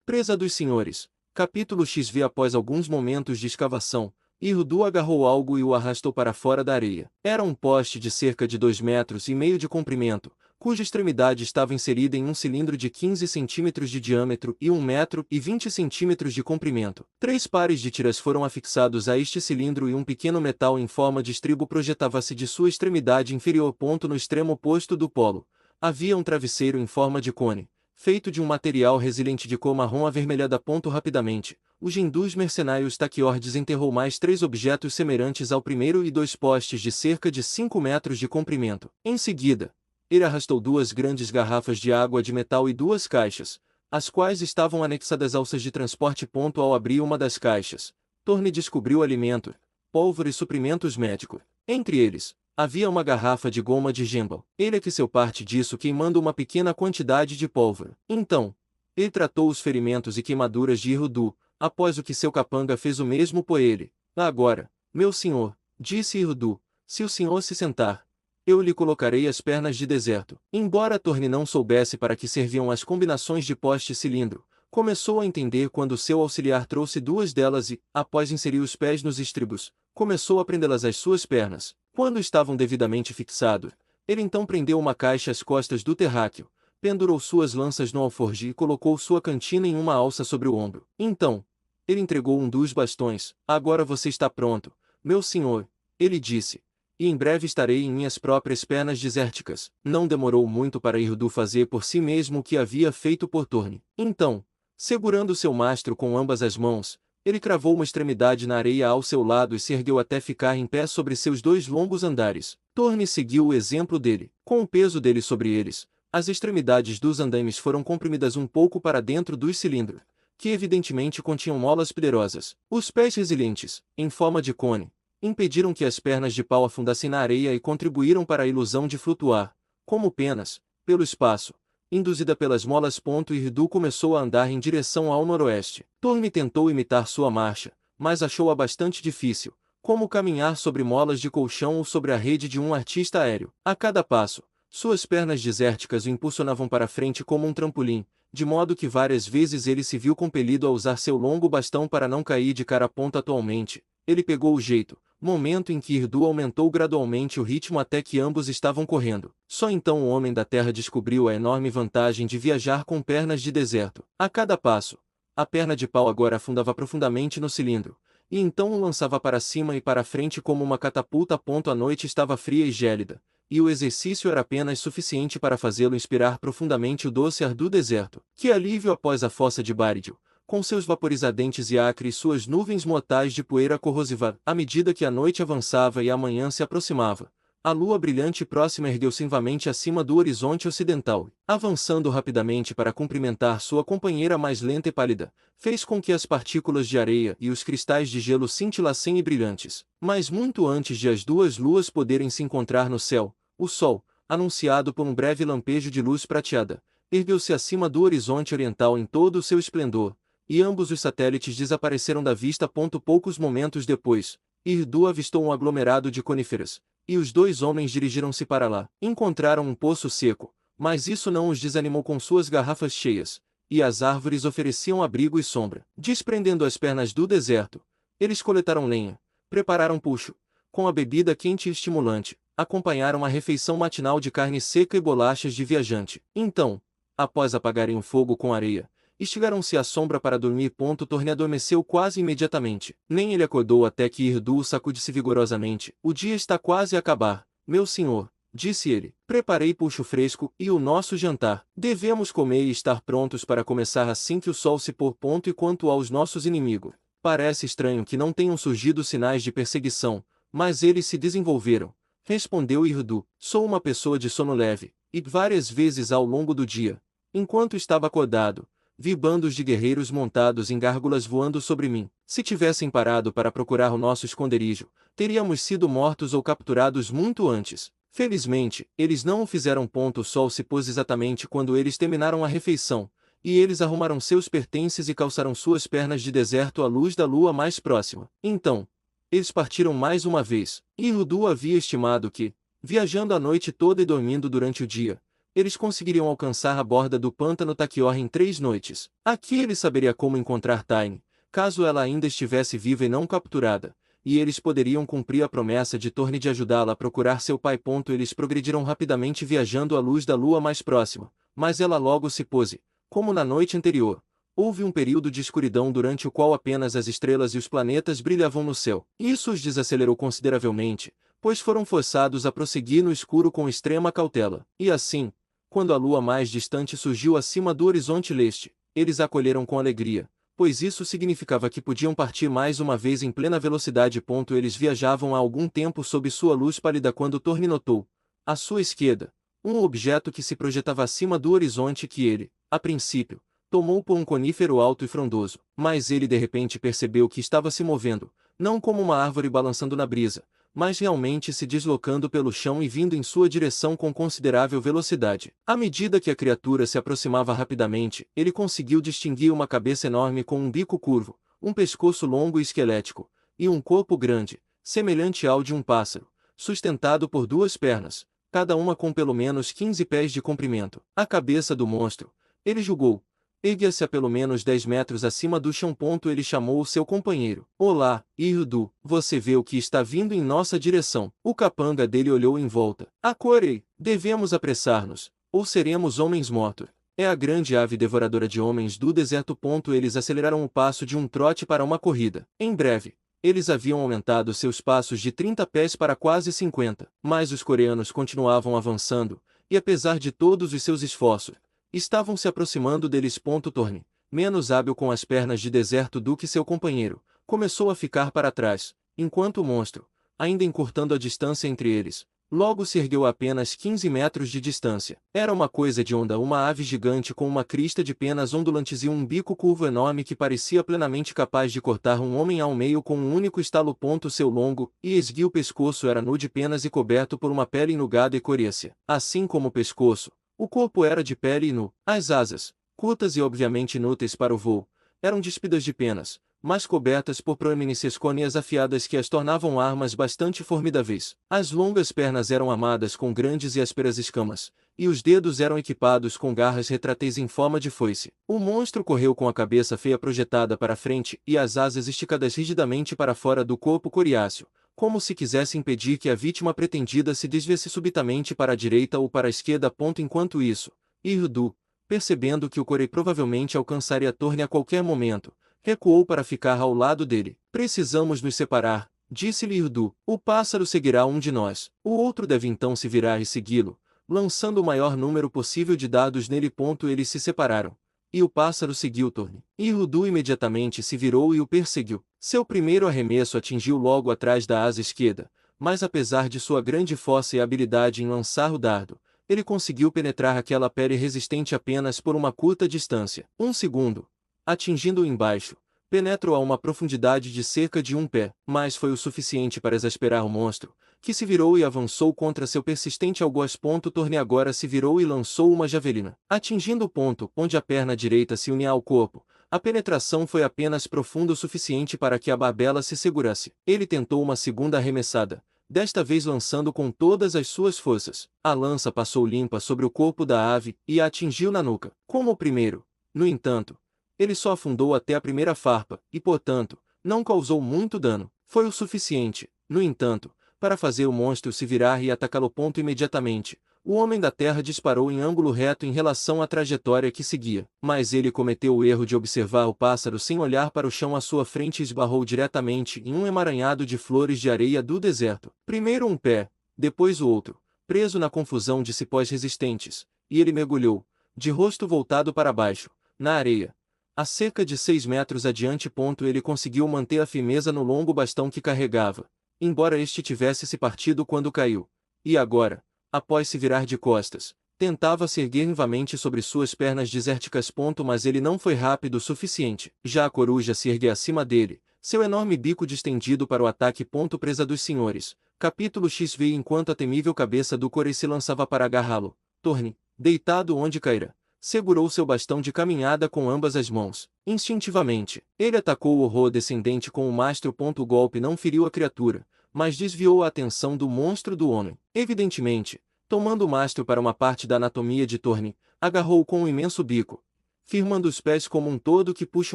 Presa dos senhores. Capítulo XV. Após alguns momentos de escavação, Irdu agarrou algo e o arrastou para fora da areia. Era um poste de cerca de 2,5 metros de comprimento, cuja extremidade estava inserida em um cilindro de 15 centímetros de diâmetro e 1,20 centímetros de comprimento. 3 pares de tiras foram afixados a este cilindro e um pequeno metal em forma de estribo projetava-se de sua extremidade inferior. No extremo oposto do polo, havia um travesseiro em forma de cone, feito de um material resiliente de cor marrom avermelhada. Rapidamente, o Jindus mercenários Taquior desenterrou mais 3 objetos semelhantes ao primeiro e 2 postes de cerca de 5 metros de comprimento. Em seguida, ele arrastou 2 grandes garrafas de água de metal e 2 caixas, as quais estavam anexadas alças de transporte. Ao abrir uma das caixas, Thorne descobriu alimento, pólvora e suprimentos médicos. Entre eles, havia uma garrafa de goma de Jembal. Ele aqueceu parte disso queimando uma pequena quantidade de pólvora. Então, ele tratou os ferimentos e queimaduras de Irdu, após o que seu capanga fez o mesmo por ele. Agora, meu senhor, disse Irdu, se o senhor se sentar, eu lhe colocarei as pernas de deserto. Embora Thorne não soubesse para que serviam as combinações de poste e cilindro, começou a entender quando seu auxiliar trouxe 2 delas e, após inserir os pés nos estribos, começou a prendê-las às suas pernas. Quando estavam devidamente fixados, ele então prendeu uma caixa às costas do terráqueo, pendurou suas lanças no alforje e colocou sua cantina em uma alça sobre o ombro. Então, ele entregou um dos bastões. Agora você está pronto, meu senhor, ele disse, e em breve estarei em minhas próprias pernas desérticas. Não demorou muito para Irdu fazer por si mesmo o que havia feito por Thorne. Então, segurando seu mastro com ambas as mãos, ele cravou uma extremidade na areia ao seu lado e se ergueu até ficar em pé sobre seus 2 longos andares. Thorne seguiu o exemplo dele. Com o peso dele sobre eles, as extremidades dos andaimes foram comprimidas um pouco para dentro dos cilindros, que evidentemente continham molas poderosas. Os pés resilientes, em forma de cone, impediram que as pernas de pau afundassem na areia e contribuíram para a ilusão de flutuar, como penas, pelo espaço, induzida pelas molas. Irdu começou a andar em direção ao noroeste. Thorne tentou imitar sua marcha, mas achou-a bastante difícil, como caminhar sobre molas de colchão ou sobre a rede de um artista aéreo. A cada passo, suas pernas desérticas o impulsionavam para frente como um trampolim, de modo que várias vezes ele se viu compelido a usar seu longo bastão para não cair de cara. Atualmente, ele pegou o jeito, momento em que Irdu aumentou gradualmente o ritmo até que ambos estavam correndo. Só então o homem da terra descobriu a enorme vantagem de viajar com pernas de deserto. A cada passo, a perna de pau agora afundava profundamente no cilindro, e então o lançava para cima e para frente como uma catapulta. A noite estava fria e gélida, e o exercício era apenas suficiente para fazê-lo inspirar profundamente o doce ar do deserto. Que alívio após a fossa de Báridio, com seus vapores ardentes e acres e suas nuvens mortais de poeira corrosiva. À medida que a noite avançava e a manhã se aproximava, a lua brilhante próxima ergueu-se vivamente acima do horizonte ocidental. Avançando rapidamente para cumprimentar sua companheira mais lenta e pálida, fez com que as partículas de areia e os cristais de gelo cintilassem e brilhantes. Mas muito antes de as 2 luas poderem se encontrar no céu, o sol, anunciado por um breve lampejo de luz prateada, ergueu-se acima do horizonte oriental em todo o seu esplendor, e ambos os satélites desapareceram da vista. Poucos momentos depois, Irdu avistou um aglomerado de coníferas, e os 2 homens dirigiram-se para lá. Encontraram um poço seco, mas isso não os desanimou com suas garrafas cheias, e as árvores ofereciam abrigo e sombra. Desprendendo as pernas do deserto, eles coletaram lenha, prepararam pucho, com a bebida quente e estimulante, acompanharam a refeição matinal de carne seca e bolachas de viajante. Então, após apagarem o fogo com areia, estigaram-se à sombra para dormir. Thorne adormeceu quase imediatamente. Nem ele acordou até que Irdu o sacudisse vigorosamente. O dia está quase a acabar, meu senhor, disse ele. Preparei puxo fresco e o nosso jantar. Devemos comer e estar prontos para começar assim que o sol se pôr. E quanto aos nossos inimigos, parece estranho que não tenham surgido sinais de perseguição, mas eles se desenvolveram, respondeu Irdu. Sou uma pessoa de sono leve, e várias vezes ao longo do dia, enquanto estava acordado, vi bandos de guerreiros montados em gárgulas voando sobre mim. Se tivessem parado para procurar o nosso esconderijo, teríamos sido mortos ou capturados muito antes. Felizmente, eles não o fizeram. O sol se pôs exatamente quando eles terminaram a refeição, e eles arrumaram seus pertences e calçaram suas pernas de deserto à luz da lua mais próxima. Então, eles partiram mais uma vez. Irdu havia estimado que, viajando a noite toda e dormindo durante o dia, eles conseguiriam alcançar a borda do pântano Takior em 3 noites. Aqui ele saberia como encontrar Taine, caso ela ainda estivesse viva e não capturada, e eles poderiam cumprir a promessa de Torne de ajudá-la a procurar seu pai. Eles progrediram rapidamente viajando à luz da lua mais próxima, mas ela logo se pôs, como na noite anterior. Houve um período de escuridão durante o qual apenas as estrelas e os planetas brilhavam no céu. Isso os desacelerou consideravelmente, pois foram forçados a prosseguir no escuro com extrema cautela. E assim, quando a lua mais distante surgiu acima do horizonte leste, eles a acolheram com alegria, pois isso significava que podiam partir mais uma vez em plena velocidade. Eles viajavam há algum tempo sob sua luz pálida quando Torne notou, à sua esquerda, um objeto que se projetava acima do horizonte que ele, a princípio, tomou por um conífero alto e frondoso. Mas ele de repente percebeu que estava se movendo, não como uma árvore balançando na brisa, mas realmente se deslocando pelo chão e vindo em sua direção com considerável velocidade. À medida que a criatura se aproximava rapidamente, ele conseguiu distinguir uma cabeça enorme com um bico curvo, um pescoço longo e esquelético, e um corpo grande, semelhante ao de um pássaro, sustentado por 2 pernas, cada uma com pelo menos 15 pés de comprimento. A cabeça do monstro, ele julgou, erguia-se a pelo menos 10 metros acima do chão. Ele chamou o seu companheiro. Olá, Irdu, você vê o que está vindo em nossa direção. O capanga dele olhou em volta. Acorei, devemos apressar-nos, ou seremos homens mortos. É a grande ave devoradora de homens do deserto. Eles aceleraram o passo de um trote para uma corrida. Em breve, eles haviam aumentado seus passos de 30 pés para quase 50. Mas os coreanos continuavam avançando, e apesar de todos os seus esforços, estavam se aproximando deles. Torne, menos hábil com as pernas de deserto do que seu companheiro, começou a ficar para trás, enquanto o monstro, ainda encurtando a distância entre eles, logo se ergueu a apenas 15 metros de distância. Era uma coisa de onda, uma ave gigante com uma crista de penas ondulantes e um bico curvo enorme que parecia plenamente capaz de cortar um homem ao meio com um único estalo. Seu longo e esguio pescoço era nu de penas e coberto por uma pele enrugada e coriácea. Assim como o pescoço, o corpo era de pele e nu. As asas, curtas e obviamente inúteis para o voo, eram despidas de penas, mas cobertas por proeminências côneas afiadas que as tornavam armas bastante formidáveis. As longas pernas eram armadas com grandes e ásperas escamas, e os dedos eram equipados com garras retráteis em forma de foice. O monstro correu com a cabeça feia projetada para frente e as asas esticadas rigidamente para fora do corpo coriáceo, como se quisesse impedir que a vítima pretendida se desviasse subitamente para a direita ou para a esquerda. Enquanto isso, Irdu, percebendo que o Corei provavelmente alcançaria Torne a qualquer momento, recuou para ficar ao lado dele. Precisamos nos separar, disse-lhe Irdu. O pássaro seguirá um de nós. O outro deve então se virar e segui-lo, lançando o maior número possível de dados nele. Eles se separaram, e o pássaro seguiu Torne. Irdu imediatamente se virou e o perseguiu. Seu primeiro arremesso atingiu logo atrás da asa esquerda, mas apesar de sua grande força e habilidade em lançar o dardo, ele conseguiu penetrar aquela pele resistente apenas por uma curta distância. Um segundo, atingindo-o embaixo, penetrou a uma profundidade de cerca de 1 pé, mas foi o suficiente para exasperar o monstro, que se virou e avançou contra seu persistente algoz. Torne agora se virou e lançou uma javelina. Atingindo o ponto onde a perna direita se unia ao corpo, a penetração foi apenas profunda o suficiente para que a barbela se segurasse. Ele tentou uma segunda arremessada, desta vez lançando com todas as suas forças. A lança passou limpa sobre o corpo da ave e a atingiu na nuca. Como o primeiro, no entanto, ele só afundou até a primeira farpa, e portanto, não causou muito dano. Foi o suficiente, no entanto, para fazer o monstro se virar e atacá-lo. Imediatamente, o homem da terra disparou em ângulo reto em relação à trajetória que seguia. Mas ele cometeu o erro de observar o pássaro sem olhar para o chão à sua frente e esbarrou diretamente em um emaranhado de flores de areia do deserto. Primeiro um pé, depois o outro, preso na confusão de cipós resistentes, e ele mergulhou, de rosto voltado para baixo, na areia. A cerca de 6 metros adiante. Ele conseguiu manter a firmeza no longo bastão que carregava, embora este tivesse se partido quando caiu. E agora, após se virar de costas, tentava se erguer novamente sobre suas pernas desérticas. Mas ele não foi rápido o suficiente. Já a coruja se ergueu acima dele, seu enorme bico distendido para o ataque. Presa dos senhores. Capítulo X. Veio enquanto a temível cabeça do Corei se lançava para agarrá-lo. Torne, deitado onde caíra, segurou seu bastão de caminhada com ambas as mãos. Instintivamente, ele atacou o horror descendente com o mastro. O golpe não feriu a criatura, mas desviou a atenção do monstro do homem. Evidentemente, Tomando o mastro para uma parte da anatomia de Thorne, agarrou-o com um imenso bico. Firmando os pés como um todo que puxa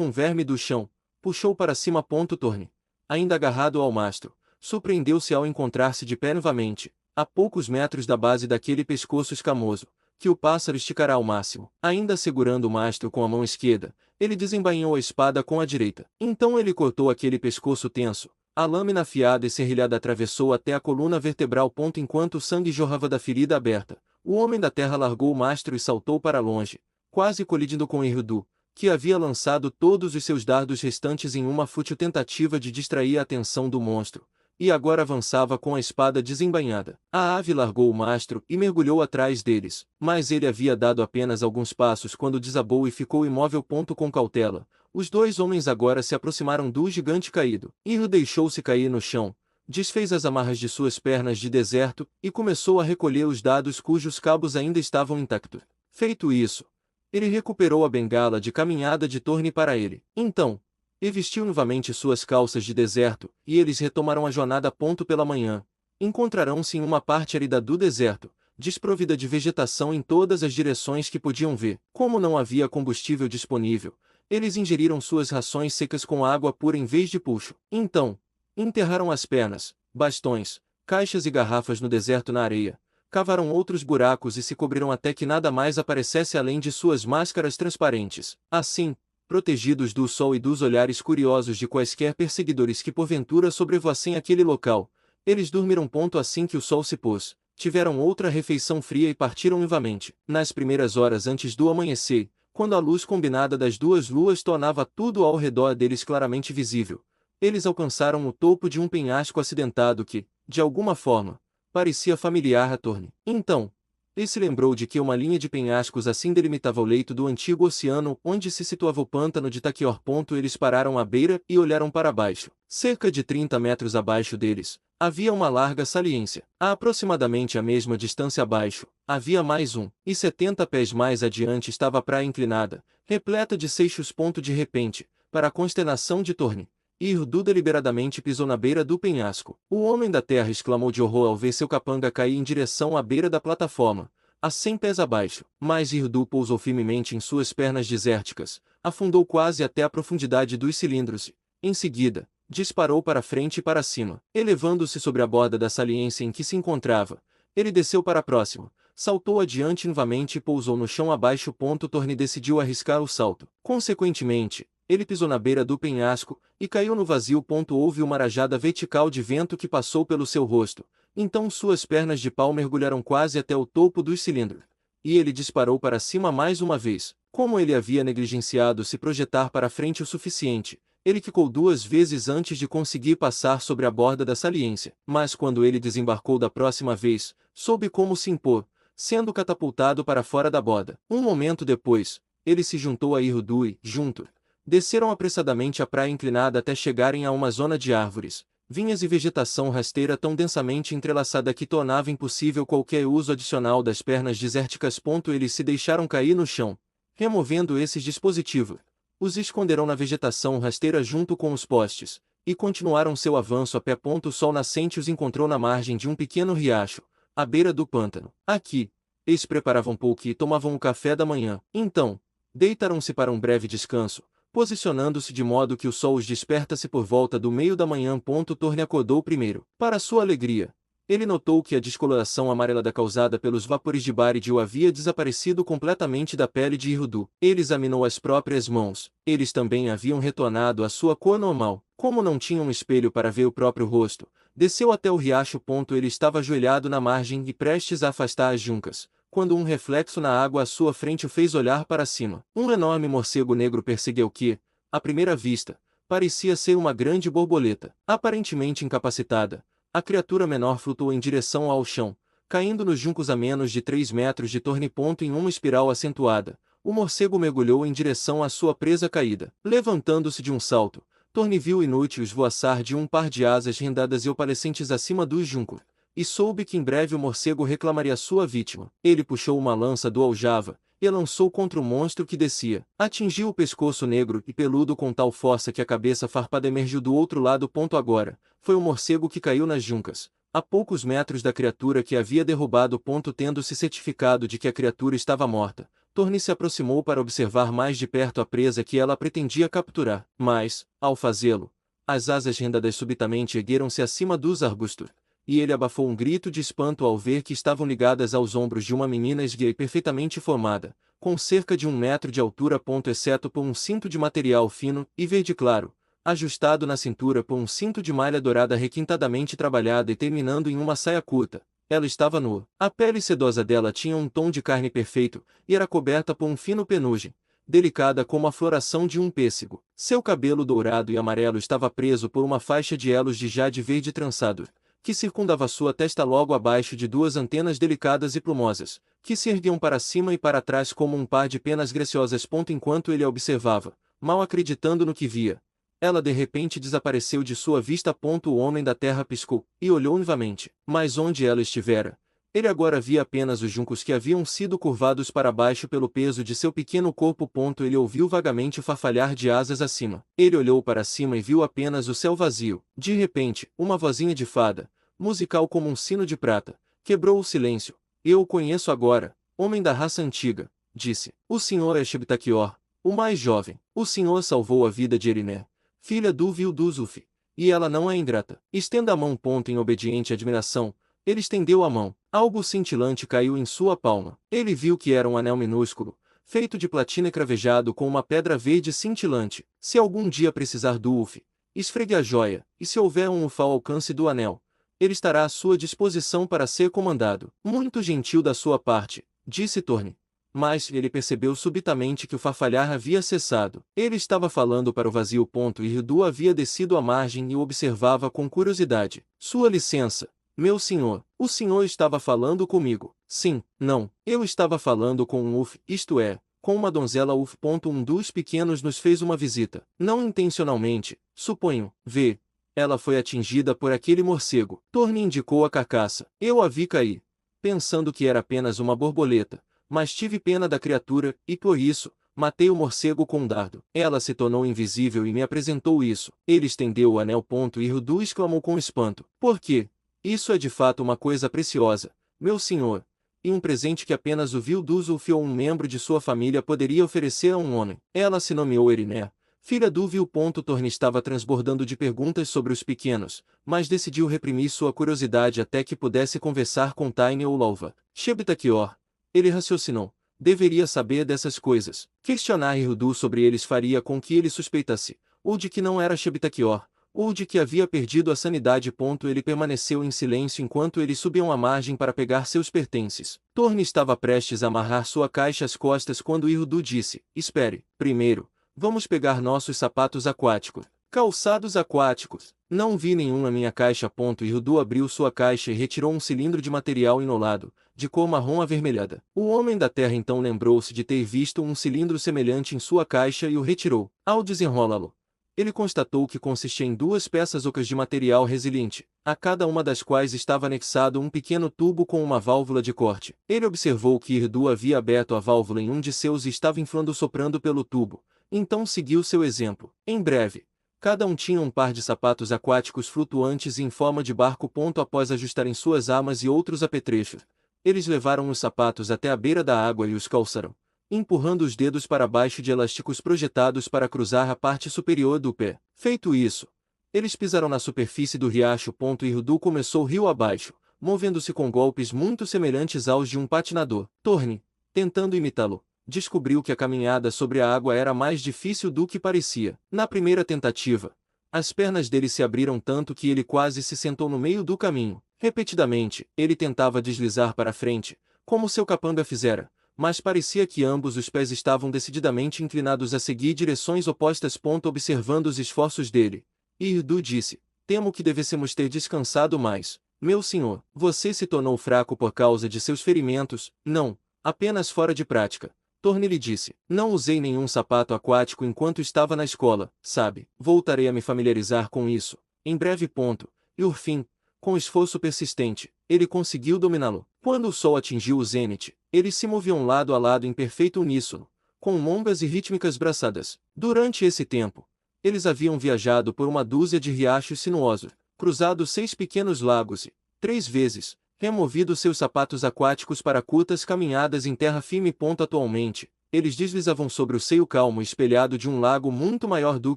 um verme do chão, puxou para cima. Thorne, ainda agarrado ao mastro, surpreendeu-se ao encontrar-se de pé novamente, a poucos metros da base daquele pescoço escamoso, que o pássaro esticará ao máximo. Ainda segurando o mastro com a mão esquerda, ele desembainhou a espada com a direita. Então ele cortou aquele pescoço tenso. A lâmina afiada e serrilhada atravessou até a coluna vertebral. Enquanto o sangue jorrava da ferida aberta, o homem da terra largou o mastro e saltou para longe, quase colidindo com Irildu, que havia lançado todos os seus dardos restantes em uma fútil tentativa de distrair a atenção do monstro, e agora avançava com a espada desembainhada. A ave largou o mastro e mergulhou atrás deles, mas ele havia dado apenas alguns passos quando desabou e ficou imóvel. Com cautela, os dois homens agora se aproximaram do gigante caído. Iru deixou-se cair no chão, desfez as amarras de suas pernas de deserto e começou a recolher os dados cujos cabos ainda estavam intactos. Feito isso, ele recuperou a bengala de caminhada de Thorne para ele. Então, e vestiu novamente suas calças de deserto, e eles retomaram a jornada. Pela manhã, encontrarão-se em uma parte árida do deserto, desprovida de vegetação em todas as direções que podiam ver. Como não havia combustível disponível, eles ingeriram suas rações secas com água pura em vez de puxo. Então, enterraram as pernas, bastões, caixas e garrafas no deserto na areia, cavaram outros buracos e se cobriram até que nada mais aparecesse além de suas máscaras transparentes. Assim, protegidos do sol e dos olhares curiosos de quaisquer perseguidores que porventura sobrevoassem aquele local, eles dormiram. Assim que o sol se pôs, tiveram outra refeição fria e partiram novamente. Nas primeiras horas antes do amanhecer, quando a luz combinada das duas luas tornava tudo ao redor deles claramente visível, eles alcançaram o topo de um penhasco acidentado que, de alguma forma, parecia familiar a Thorne. Então, ele se lembrou de que uma linha de penhascos assim delimitava o leito do antigo oceano onde se situava o pântano de Taquior. Eles pararam à beira e olharam para baixo. Cerca de 30 metros abaixo deles, havia uma larga saliência. A aproximadamente a mesma distância abaixo, havia mais um, e 70 pés mais adiante estava a praia inclinada, repleta de seixos. De repente, para a consternação de Thorne, Irildu deliberadamente pisou na beira do penhasco. O homem da terra exclamou de horror ao ver seu capanga cair em direção à beira da plataforma, a 100 pés abaixo. Mas Irildu pousou firmemente em suas pernas desérticas, afundou quase até a profundidade dos cilindros e, em seguida, disparou para frente e para cima. Elevando-se sobre a borda da saliência em que se encontrava, ele desceu para próximo, saltou adiante novamente e pousou no chão abaixo. Thorne decidiu arriscar o salto. Consequentemente, ele pisou na beira do penhasco e caiu no vazio. Houve uma rajada vertical de vento que passou pelo seu rosto. Então suas pernas de pau mergulharam quase até o topo dos cilindros. E ele disparou para cima mais uma vez. Como ele havia negligenciado se projetar para frente o suficiente, ele quicou 2 vezes antes de conseguir passar sobre a borda da saliência. Mas quando ele desembarcou da próxima vez, soube como se impor, sendo catapultado para fora da borda. Um momento depois, ele se juntou a Irildu e, juntos, desceram apressadamente a praia inclinada até chegarem a uma zona de árvores, vinhas e vegetação rasteira tão densamente entrelaçada que tornava impossível qualquer uso adicional das pernas desérticas. Eles se deixaram cair no chão, removendo esses dispositivos. Os esconderam na vegetação rasteira junto com os postes, e continuaram seu avanço a pé. O sol nascente os encontrou na margem de um pequeno riacho, à beira do pântano. Aqui, eles preparavam pouco e tomavam o café da manhã. Então, deitaram-se para um breve descanso, posicionando-se de modo que o sol os despertasse por volta do meio da manhã. Thorne acordou primeiro. Para sua alegria, ele notou que a descoloração amarelada causada pelos vapores de Baridio havia desaparecido completamente da pele de Irildu. Ele examinou as próprias mãos. Eles também haviam retornado à sua cor normal. Como não tinha um espelho para ver o próprio rosto, desceu até o riacho. Ele estava ajoelhado na margem e prestes a afastar as juncas, quando um reflexo na água à sua frente o fez olhar para cima. Um enorme morcego negro perseguiu que, à primeira vista, parecia ser uma grande borboleta. Aparentemente incapacitada, a criatura menor flutuou em direção ao chão, caindo nos juncos a menos de 3 metros de Thorne. Em uma espiral acentuada, o morcego mergulhou em direção à sua presa caída. Levantando-se de um salto, Thorne viu inútil esvoaçar de um par de asas rendadas e opalescentes acima dos juncos, e soube que em breve o morcego reclamaria sua vítima. Ele puxou uma lança do aljava, e a lançou contra o monstro que descia. Atingiu o pescoço negro e peludo com tal força que a cabeça farpada emergiu do outro lado. Agora, foi o morcego que caiu nas juncas, a poucos metros da criatura que havia derrubado. Tendo-se certificado de que a criatura estava morta, Thorne se aproximou para observar mais de perto a presa que ela pretendia capturar. Mas, ao fazê-lo, as asas rendadas subitamente ergueram-se acima dos arbustos, e ele abafou um grito de espanto ao ver que estavam ligadas aos ombros de uma menina esguia e perfeitamente formada, com cerca de 1 metro de altura. Exceto por um cinto de material fino e verde claro, ajustado na cintura por um cinto de malha dourada requintadamente trabalhada e terminando em uma saia curta. Ela estava nua. A pele sedosa dela tinha um tom de carne perfeito, e era coberta por um fino penugem, delicada como a floração de um pêssego. Seu cabelo dourado e amarelo estava preso por uma faixa de elos de jade verde trançado, que circundava sua testa logo abaixo de duas antenas delicadas e plumosas, que se erguiam para cima e para trás como um par de penas graciosas. Enquanto ele a observava, mal acreditando no que via, ela de repente desapareceu de sua vista. O homem da terra piscou, e olhou novamente, mas onde ela estivera, ele agora via apenas os juncos que haviam sido curvados para baixo pelo peso de seu pequeno corpo. Ele ouviu vagamente o farfalhar de asas acima. Ele olhou para cima e viu apenas o céu vazio. De repente, uma vozinha de fada, musical como um sino de prata, quebrou o silêncio. Eu o conheço agora, homem da raça antiga, disse. O senhor é Shebtaquior, o mais jovem. O senhor salvou a vida de Eriné, filha do Vil-Duzulf, e ela não é ingrata. Estenda a mão. Em obediente admiração, ele estendeu a mão. Algo cintilante caiu em sua palma. Ele viu que era um anel minúsculo, feito de platina cravejado com uma pedra verde cintilante. Se algum dia precisar do Ulf, esfregue a joia, e se houver um Ulf ao alcance do anel, ele estará à sua disposição para ser comandado. Muito gentil da sua parte, disse Thorne. Mas ele percebeu subitamente que o farfalhar havia cessado. Ele estava falando para o vazio. E Hildu havia descido à margem e o observava com curiosidade. Sua licença, meu senhor. O senhor estava falando comigo? Sim, não. Eu estava falando com um Ulf, isto é, com uma donzela Ulf. Um dos pequenos nos fez uma visita. Não intencionalmente, suponho. Vê. Ela foi atingida por aquele morcego. Thorne indicou a carcaça. Eu a vi cair, pensando que era apenas uma borboleta, mas tive pena da criatura, e por isso, matei o morcego com um dardo. Ela se tornou invisível e me apresentou isso. Ele estendeu o anel. E Hildu exclamou com espanto. Por quê? Isso é de fato uma coisa preciosa, meu senhor, e um presente que apenas o Vil-Duzulf ou um membro de sua família poderia oferecer a um homem. Ela se nomeou Eriné, filha do Vil. Thorne estava transbordando de perguntas sobre os pequenos, mas decidiu reprimir sua curiosidade até que pudesse conversar com Taine ou Louva. Shebtaquior, ele raciocinou, deveria saber dessas coisas. Questionar Hildu sobre eles faria com que ele suspeitasse, ou de que não era Shebtaquior, ou de que havia perdido a sanidade. Ele permaneceu em silêncio enquanto eles subiam a margem para pegar seus pertences. Thorne estava prestes a amarrar sua caixa às costas quando Hildu disse, espere, primeiro, vamos pegar nossos sapatos aquáticos. Calçados aquáticos. Não vi nenhum na minha caixa. Hildu abriu sua caixa e retirou um cilindro de material inolado, de cor marrom avermelhada. O homem da terra então lembrou-se de ter visto um cilindro semelhante em sua caixa e o retirou. Ao desenrolá-lo, ele constatou que consistia em duas peças ocas de material resiliente, a cada uma das quais estava anexado um pequeno tubo com uma válvula de corte. Ele observou que Hildu havia aberto a válvula em um de seus e estava inflando soprando pelo tubo, então seguiu seu exemplo. Em breve, cada um tinha um par de sapatos aquáticos flutuantes em forma de barco. Após ajustarem suas armas e outros apetrechos, eles levaram os sapatos até a beira da água e os calçaram, empurrando os dedos para baixo de elásticos projetados para cruzar a parte superior do pé. Feito isso, eles pisaram na superfície do riacho. E Hildu começou rio abaixo, movendo-se com golpes muito semelhantes aos de um patinador. Thorne, tentando imitá-lo, descobriu que a caminhada sobre a água era mais difícil do que parecia. Na primeira tentativa, as pernas dele se abriram tanto que ele quase se sentou no meio do caminho. Repetidamente, ele tentava deslizar para frente, como seu capanga fizera, mas parecia que ambos os pés estavam decididamente inclinados a seguir direções opostas. Observando os esforços dele, Hildu disse, temo que devêssemos ter descansado mais. Meu senhor, você se tornou fraco por causa de seus ferimentos? Não, apenas fora de prática. Thorne lhe disse, não usei nenhum sapato aquático enquanto estava na escola, sabe? Voltarei a me familiarizar com isso, em breve. E por fim, com esforço persistente, ele conseguiu dominá-lo. Quando o sol atingiu o zênite, eles se moviam lado a lado em perfeito uníssono, com longas e rítmicas braçadas. Durante esse tempo, eles haviam viajado por uma dúzia de riachos sinuosos, cruzado 6 pequenos lagos 3 vezes, removido seus sapatos aquáticos para curtas caminhadas em terra firme. Atualmente, eles deslizavam sobre o seio calmo e espelhado de um lago muito maior do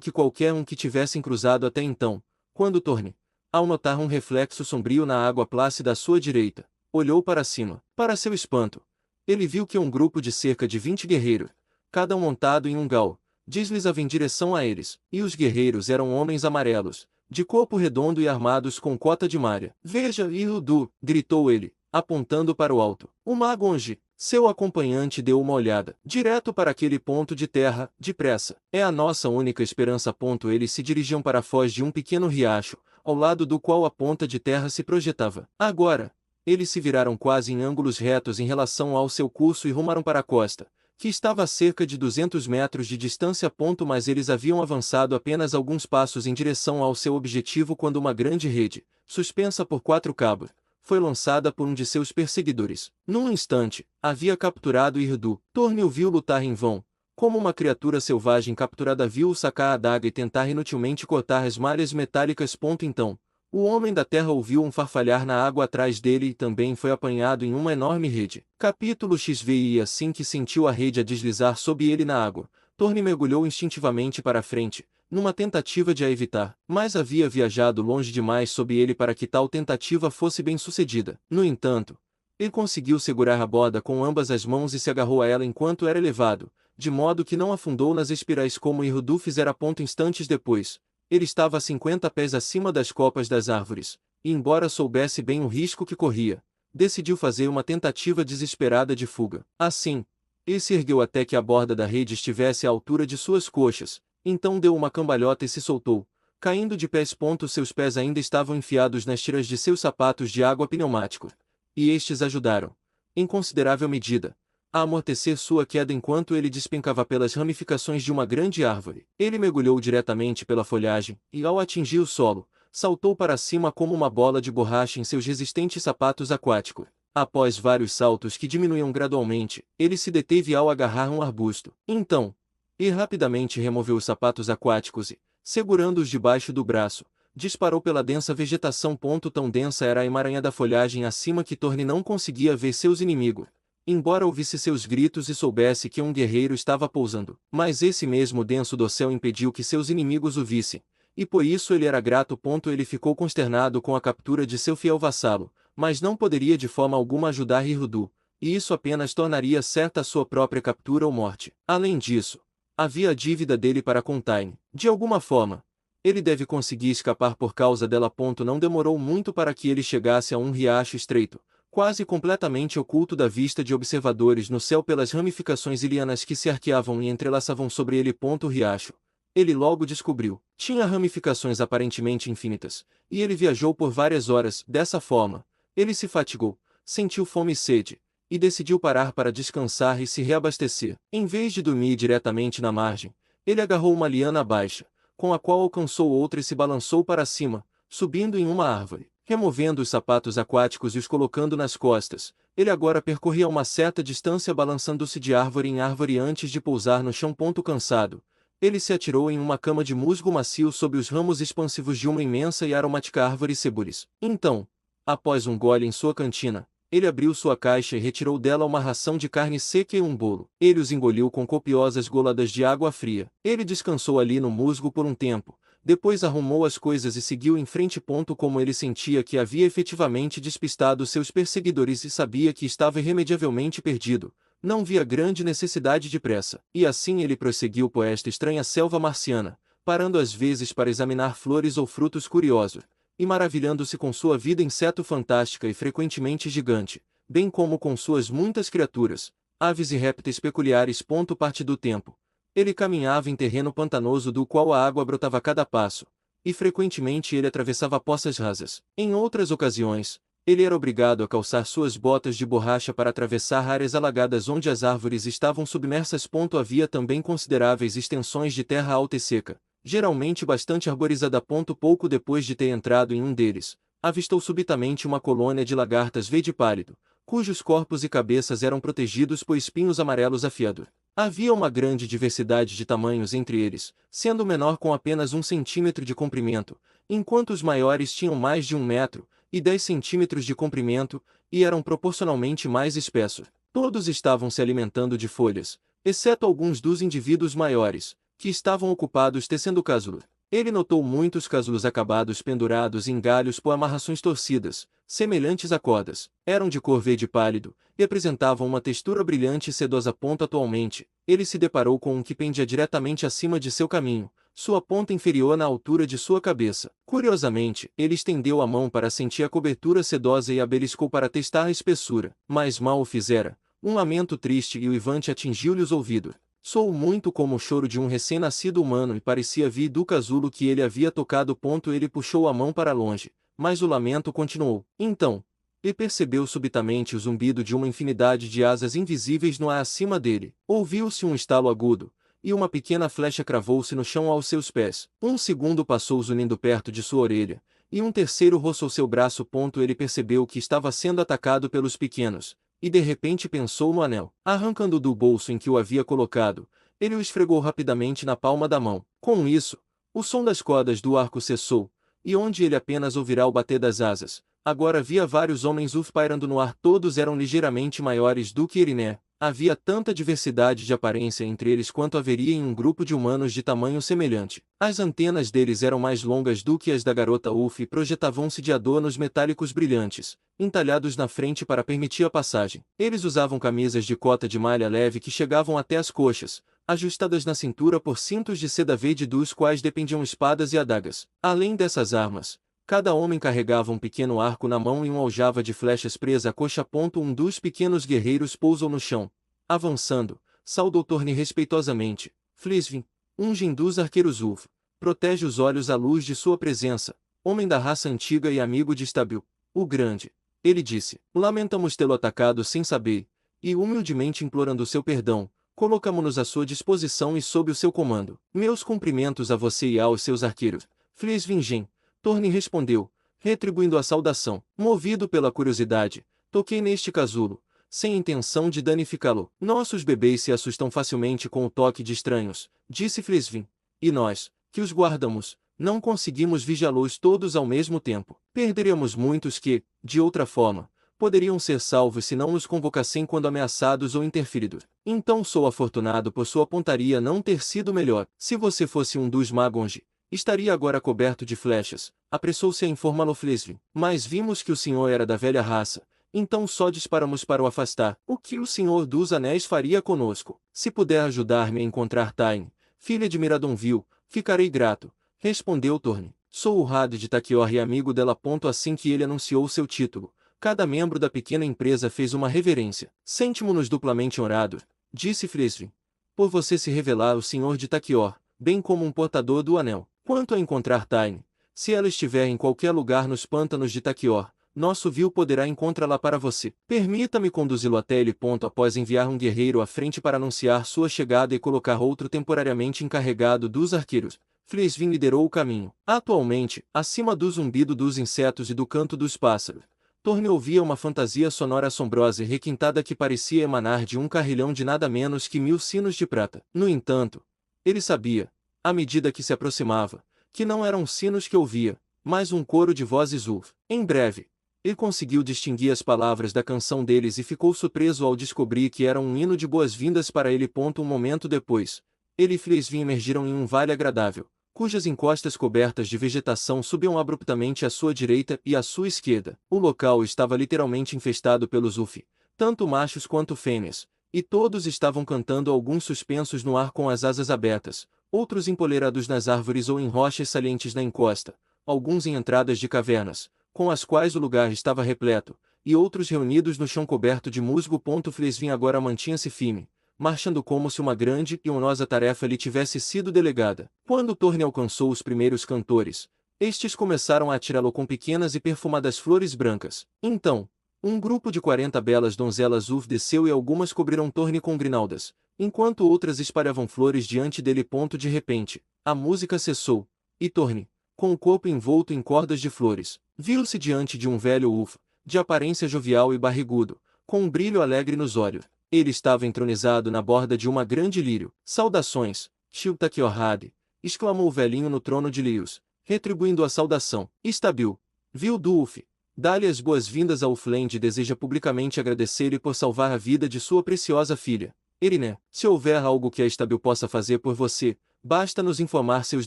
que qualquer um que tivessem cruzado até então, quando Thorne, ao notar um reflexo sombrio na água plácida à sua direita, olhou para cima. Para seu espanto, ele viu que um grupo de cerca de 20 guerreiros, cada um montado em um gal, deslizava em direção a eles, e os guerreiros eram homens amarelos, de corpo redondo e armados com cota de malha. Veja, Irudu, gritou ele, apontando para o alto. O mago Onge, seu acompanhante, deu uma olhada, direto para aquele ponto de terra, depressa. É a nossa única esperança. Eles se dirigiam para a foz de um pequeno riacho, ao lado do qual a ponta de terra se projetava. Agora, eles se viraram quase em ângulos retos em relação ao seu curso e rumaram para a costa, que estava a cerca de 200 metros de distância. Mas eles haviam avançado apenas alguns passos em direção ao seu objetivo quando uma grande rede, suspensa por 4 cabos, foi lançada por um de seus perseguidores. Num instante, havia capturado Irudu. Thorne o viu lutar em vão, como uma criatura selvagem capturada. Viu-o sacar a adaga e tentar inutilmente cortar as malhas metálicas. Então, o homem da terra ouviu um farfalhar na água atrás dele e também foi apanhado em uma enorme rede. Capítulo XVI. E assim que sentiu a rede a deslizar sob ele na água, Thorne mergulhou instintivamente para a frente, numa tentativa de a evitar, mas havia viajado longe demais sob ele para que tal tentativa fosse bem-sucedida. No entanto, ele conseguiu segurar a borda com ambas as mãos e se agarrou a ela enquanto era levado, de modo que não afundou nas espirais como Irudu fizera. Instantes depois, ele estava a 50 pés acima das copas das árvores, e embora soubesse bem o risco que corria, decidiu fazer uma tentativa desesperada de fuga. Assim, ele se ergueu até que a borda da rede estivesse à altura de suas coxas, então deu uma cambalhota e se soltou, caindo de pés. Seus pés ainda estavam enfiados nas tiras de seus sapatos de água pneumáticos, e estes ajudaram, em considerável medida, a amortecer sua queda enquanto ele despencava pelas ramificações de uma grande árvore. Ele mergulhou diretamente pela folhagem, e ao atingir o solo, saltou para cima como uma bola de borracha em seus resistentes sapatos aquáticos. Após vários saltos que diminuíam gradualmente, ele se deteve ao agarrar um arbusto. Então, e rapidamente removeu os sapatos aquáticos e, segurando-os debaixo do braço, disparou pela densa vegetação. Tão densa era a emaranhada folhagem acima que Thorne não conseguia ver seus inimigos, embora ouvisse seus gritos e soubesse que um guerreiro estava pousando. Mas esse mesmo denso dossel impediu que seus inimigos o vissem, e por isso ele era grato. Ele ficou consternado com a captura de seu fiel vassalo, mas não poderia de forma alguma ajudar Irudu, e isso apenas tornaria certa a sua própria captura ou morte. Além disso, havia a dívida dele para com Taine. De alguma forma, ele deve conseguir escapar por causa dela. Não demorou muito para que ele chegasse a um riacho estreito, quase completamente oculto da vista de observadores no céu pelas ramificações ilianas que se arqueavam e entrelaçavam sobre ele. O riacho, ele logo descobriu, tinha ramificações aparentemente infinitas, e ele viajou por várias horas. Dessa forma, ele se fatigou, sentiu fome e sede, e decidiu parar para descansar e se reabastecer. Em vez de dormir diretamente na margem, ele agarrou uma liana baixa, com a qual alcançou outra e se balançou para cima, subindo em uma árvore. Removendo os sapatos aquáticos e os colocando nas costas, ele agora percorria uma certa distância balançando-se de árvore em árvore antes de pousar no chão. Cansado, ele se atirou em uma cama de musgo macio sob os ramos expansivos de uma imensa e aromática árvore cebolis. Então, após um gole em sua cantina, ele abriu sua caixa e retirou dela uma ração de carne seca e um bolo. Ele os engoliu com copiosas goladas de água fria. Ele descansou ali no musgo por um tempo, depois arrumou as coisas e seguiu em frente. Como ele sentia que havia efetivamente despistado seus perseguidores e sabia que estava irremediavelmente perdido, não via grande necessidade de pressa. E assim ele prosseguiu por esta estranha selva marciana, parando às vezes para examinar flores ou frutos curiosos, e maravilhando-se com sua vida inseto fantástica e frequentemente gigante, bem como com suas muitas criaturas, aves e répteis peculiares. Parte do tempo, ele caminhava em terreno pantanoso do qual a água brotava a cada passo, e frequentemente ele atravessava poças rasas. Em outras ocasiões, ele era obrigado a calçar suas botas de borracha para atravessar áreas alagadas onde as árvores estavam submersas. Havia também consideráveis extensões de terra alta e seca, geralmente bastante arborizada. Pouco depois de ter entrado em um deles, avistou subitamente uma colônia de lagartas verde pálido, cujos corpos e cabeças eram protegidos por espinhos amarelos afiados. Havia uma grande diversidade de tamanhos entre eles, sendo o menor com apenas 1 centímetro de comprimento, enquanto os maiores tinham mais de 1 metro, e 10 centímetros de comprimento, e eram proporcionalmente mais espessos. Todos estavam se alimentando de folhas, exceto alguns dos indivíduos maiores, que estavam ocupados tecendo casulo. Ele notou muitos casulos acabados pendurados em galhos por amarrações torcidas, semelhantes a cordas. Eram de cor verde pálido, e apresentavam uma textura brilhante e sedosa. Atualmente, ele se deparou com um que pendia diretamente acima de seu caminho, sua ponta inferior na altura de sua cabeça. Curiosamente, ele estendeu a mão para sentir a cobertura sedosa e a beliscou para testar a espessura, mas mal o fizera. Um lamento triste e uivante atingiu-lhe os ouvidos. Soou muito como o choro de um recém-nascido humano e parecia vir do casulo que ele havia tocado. Ele puxou a mão para longe, mas o lamento continuou. Então, ele percebeu subitamente o zumbido de uma infinidade de asas invisíveis no ar acima dele. Ouviu-se um estalo agudo, e uma pequena flecha cravou-se no chão aos seus pés. Um segundo passou zunindo perto de sua orelha, e um terceiro roçou seu braço. Ele percebeu que estava sendo atacado pelos pequenos, e de repente pensou no anel. Arrancando-o do bolso em que o havia colocado, ele o esfregou rapidamente na palma da mão. Com isso, o som das cordas do arco cessou, e onde ele apenas ouvirá o bater das asas, agora via vários homens pairando no ar. Todos eram ligeiramente maiores do que Iriné. Havia tanta diversidade de aparência entre eles quanto haveria em um grupo de humanos de tamanho semelhante. As antenas deles eram mais longas do que as da garota Ulf e projetavam-se de adornos metálicos brilhantes, entalhados na frente para permitir a passagem. Eles usavam camisas de cota de malha leve que chegavam até as coxas, ajustadas na cintura por cintos de seda verde dos quais dependiam espadas e adagas. Além dessas armas, cada homem carregava um pequeno arco na mão e uma aljava de flechas presa à coxa. Um dos pequenos guerreiros pousou no chão. Avançando, saudou Torne respeitosamente. Flisvin, um dos arqueiros Ulf, protege os olhos à luz de sua presença, homem da raça antiga e amigo de Stabil, o Grande. Ele disse: lamentamos tê-lo atacado sem saber, e humildemente implorando seu perdão, colocamo-nos à sua disposição e sob o seu comando. Meus cumprimentos a você e aos seus arqueiros. Flisvingen, Torne respondeu, retribuindo a saudação. Movido pela curiosidade, toquei neste casulo, sem intenção de danificá-lo. Nossos bebês se assustam facilmente com o toque de estranhos, disse Flisvin, e nós, que os guardamos, não conseguimos vigiá-los todos ao mesmo tempo. Perderíamos muitos que, de outra forma, poderiam ser salvos se não nos convocassem quando ameaçados ou interferidos. Então sou afortunado por sua pontaria não ter sido melhor. Se você fosse um dos Magonji, estaria agora coberto de flechas, apressou-se a informá-lo Flisvin. Mas vimos que o senhor era da velha raça, então só disparamos para o afastar. O que o senhor dos anéis faria conosco? Se puder ajudar-me a encontrar Taine, filha de Miradonville, ficarei grato, respondeu Torne. Sou o Rad de Taquior e amigo dela. Assim que ele anunciou seu título, cada membro da pequena empresa fez uma reverência. Sentimo-nos duplamente honrados, disse Flisvin, por você se revelar o senhor de Taquior, bem como um portador do anel. Quanto a encontrar Taine, se ela estiver em qualquer lugar nos pântanos de Taquior, nosso vil poderá encontrá-la para você. Permita-me conduzi-lo até ele. Após enviar um guerreiro à frente para anunciar sua chegada e colocar outro temporariamente encarregado dos arqueiros, Flisvin liderou o caminho. Atualmente, acima do zumbido dos insetos e do canto dos pássaros, Torne ouvia uma fantasia sonora assombrosa e requintada que parecia emanar de um carrilhão de nada menos que 1000 sinos de prata. No entanto, ele sabia, à medida que se aproximava, que não eram sinos que ouvia, mas um coro de vozes Ulf. Em breve, ele conseguiu distinguir as palavras da canção deles e ficou surpreso ao descobrir que era um hino de boas-vindas para ele. Um momento depois, ele e Flisvin emergiram em um vale agradável, cujas encostas cobertas de vegetação subiam abruptamente à sua direita e à sua esquerda. O local estava literalmente infestado pelos Ulf, tanto machos quanto fêmeas, e todos estavam cantando, alguns suspensos no ar com as asas abertas, outros empoleirados nas árvores ou em rochas salientes na encosta, alguns em entradas de cavernas, com as quais o lugar estava repleto, e outros reunidos no chão coberto de musgo. Flisvin agora mantinha-se firme, marchando como se uma grande e honrosa tarefa lhe tivesse sido delegada. Quando Torne alcançou os primeiros cantores, estes começaram a atirá-lo com pequenas e perfumadas flores brancas. Então, um grupo de 40 belas donzelas Ulf desceu e algumas cobriram Torne com grinaldas, enquanto outras espalhavam flores diante dele. De repente, a música cessou, e Torne, com o corpo envolto em cordas de flores, viu-se diante de um velho Ulf, de aparência jovial e barrigudo, com um brilho alegre nos olhos. Ele estava entronizado na borda de uma grande lírio. Saudações, Shil Taquiorhad, exclamou o velhinho no trono de lírios, retribuindo a saudação. Stabil, viu do Ulf, Dá-lhe as boas-vindas a Ulfland e deseja publicamente agradecer-lhe por salvar a vida de sua preciosa filha, Erinê. Se houver algo que a Estabil possa fazer por você, basta nos informar seus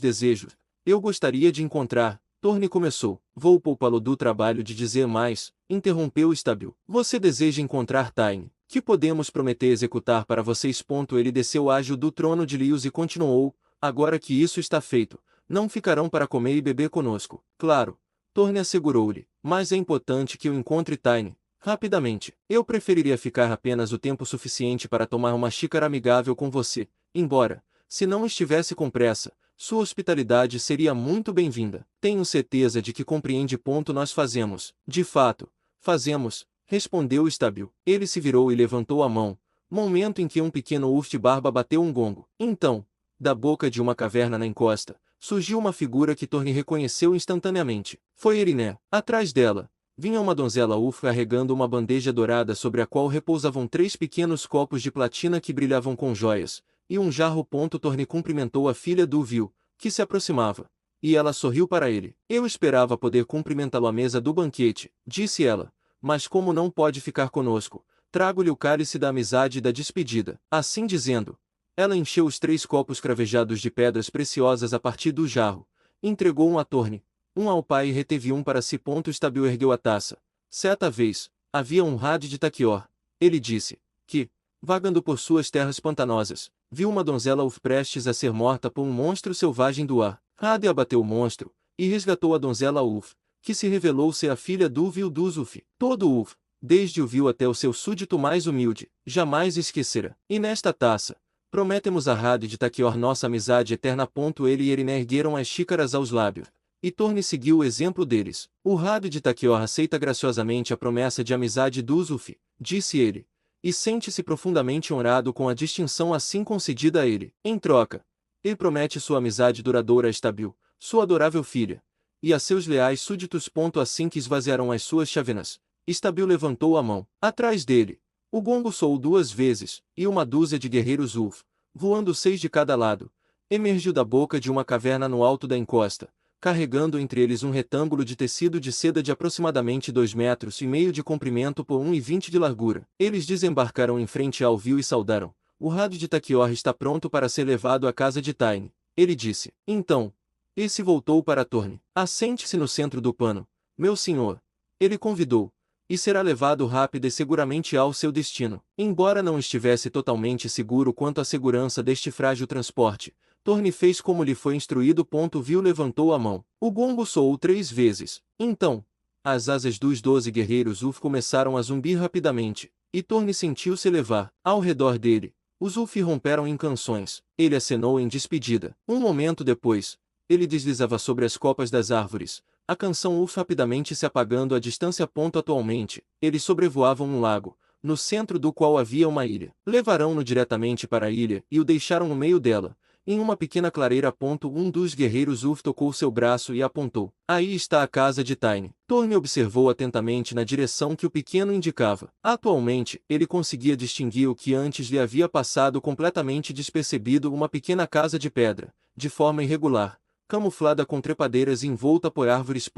desejos. Eu gostaria de encontrar. Torne começou. Vou poupá-lo do trabalho de dizer mais, interrompeu Estabil. Você deseja encontrar Tyne. Que podemos prometer executar para vocês. Ele desceu ágil do trono de Lios e continuou. Agora que isso está feito, não ficarão para comer e beber conosco. Claro. Torne assegurou-lhe. Mas é importante que eu encontre Tyne. Rapidamente. Eu preferiria ficar apenas o tempo suficiente para tomar uma xícara amigável com você. Embora, se não estivesse com pressa, sua hospitalidade seria muito bem-vinda. Tenho certeza de que compreende. Nós fazemos. De fato, fazemos, respondeu Estabil. Ele se virou e levantou a mão, momento em que um pequeno urso de barba bateu um gongo. Então, da boca de uma caverna na encosta, surgiu uma figura que Torne reconheceu instantaneamente. Foi Erinê. Atrás dela, vinha uma donzela Ulf carregando uma bandeja dourada sobre a qual repousavam 3 pequenos copos de platina que brilhavam com joias, e um jarro. Torne cumprimentou a filha do Vil, que se aproximava, e ela sorriu para ele. Eu esperava poder cumprimentá-lo à mesa do banquete, disse ela, mas como não pode ficar conosco, trago-lhe o cálice da amizade e da despedida. Assim dizendo, ela encheu os 3 copos cravejados de pedras preciosas a partir do jarro, entregou um a Torne, um ao pai e reteve um para si. Estabil ergueu a taça. Certa vez, havia um Rade de Taquior. Ele disse que, vagando por suas terras pantanosas, viu uma donzela Ulf prestes a ser morta por um monstro selvagem do ar. Rade abateu o monstro, e resgatou a donzela Ulf, que se revelou ser a filha do Vil dos Ulf. Todo Ulf, desde o Vil até o seu súdito mais humilde, jamais esquecera. E nesta taça, prometemos a Rade de Taquior nossa amizade eterna. Ele e Erinê ergueram as xícaras aos lábios, e Torne seguiu o exemplo deles. O Rade de Taquior aceita graciosamente a promessa de amizade dos Ulf, disse ele, e sente-se profundamente honrado com a distinção assim concedida a ele. Em troca, ele promete sua amizade duradoura a Estabil, sua adorável filha, e a seus leais súditos. Assim que esvaziaram as suas chavenas, Estabil levantou a mão. Atrás dele, o gongo soou 2 vezes, e uma dúzia de guerreiros Ulf, voando 6 de cada lado, emergiu da boca de uma caverna no alto da encosta, carregando entre eles um retângulo de tecido de seda de aproximadamente 2,5 metros de comprimento por 1,20 de largura. Eles desembarcaram em frente ao Vil e saudaram. O Rade de Taquior está pronto para ser levado à casa de Tyne, ele disse. Então, esse voltou para Torne. Assente-se no centro do pano, meu senhor. Ele convidou. E será levado rápido e seguramente ao seu destino. Embora não estivesse totalmente seguro quanto à segurança deste frágil transporte, Torne fez como lhe foi instruído. Vil levantou a mão. O gongo soou 3 vezes. Então, as asas dos 12 guerreiros Ulf começaram a zumbir rapidamente, e Torne sentiu-se levar. Ao redor dele, os Ulf romperam em canções. Ele acenou em despedida. Um momento depois, ele deslizava sobre as copas das árvores, a canção Ulf rapidamente se apagando à distância. Atualmente, eles sobrevoavam um lago, no centro do qual havia uma ilha. Levaram-no diretamente para a ilha e o deixaram no meio dela, em uma pequena clareira. Um dos guerreiros Ulf tocou seu braço e apontou. Aí está a casa de Tyne. Torne observou atentamente na direção que o pequeno indicava. Atualmente, ele conseguia distinguir o que antes lhe havia passado completamente despercebido: uma pequena casa de pedra, de forma irregular, camuflada com trepadeiras envolta por árvores.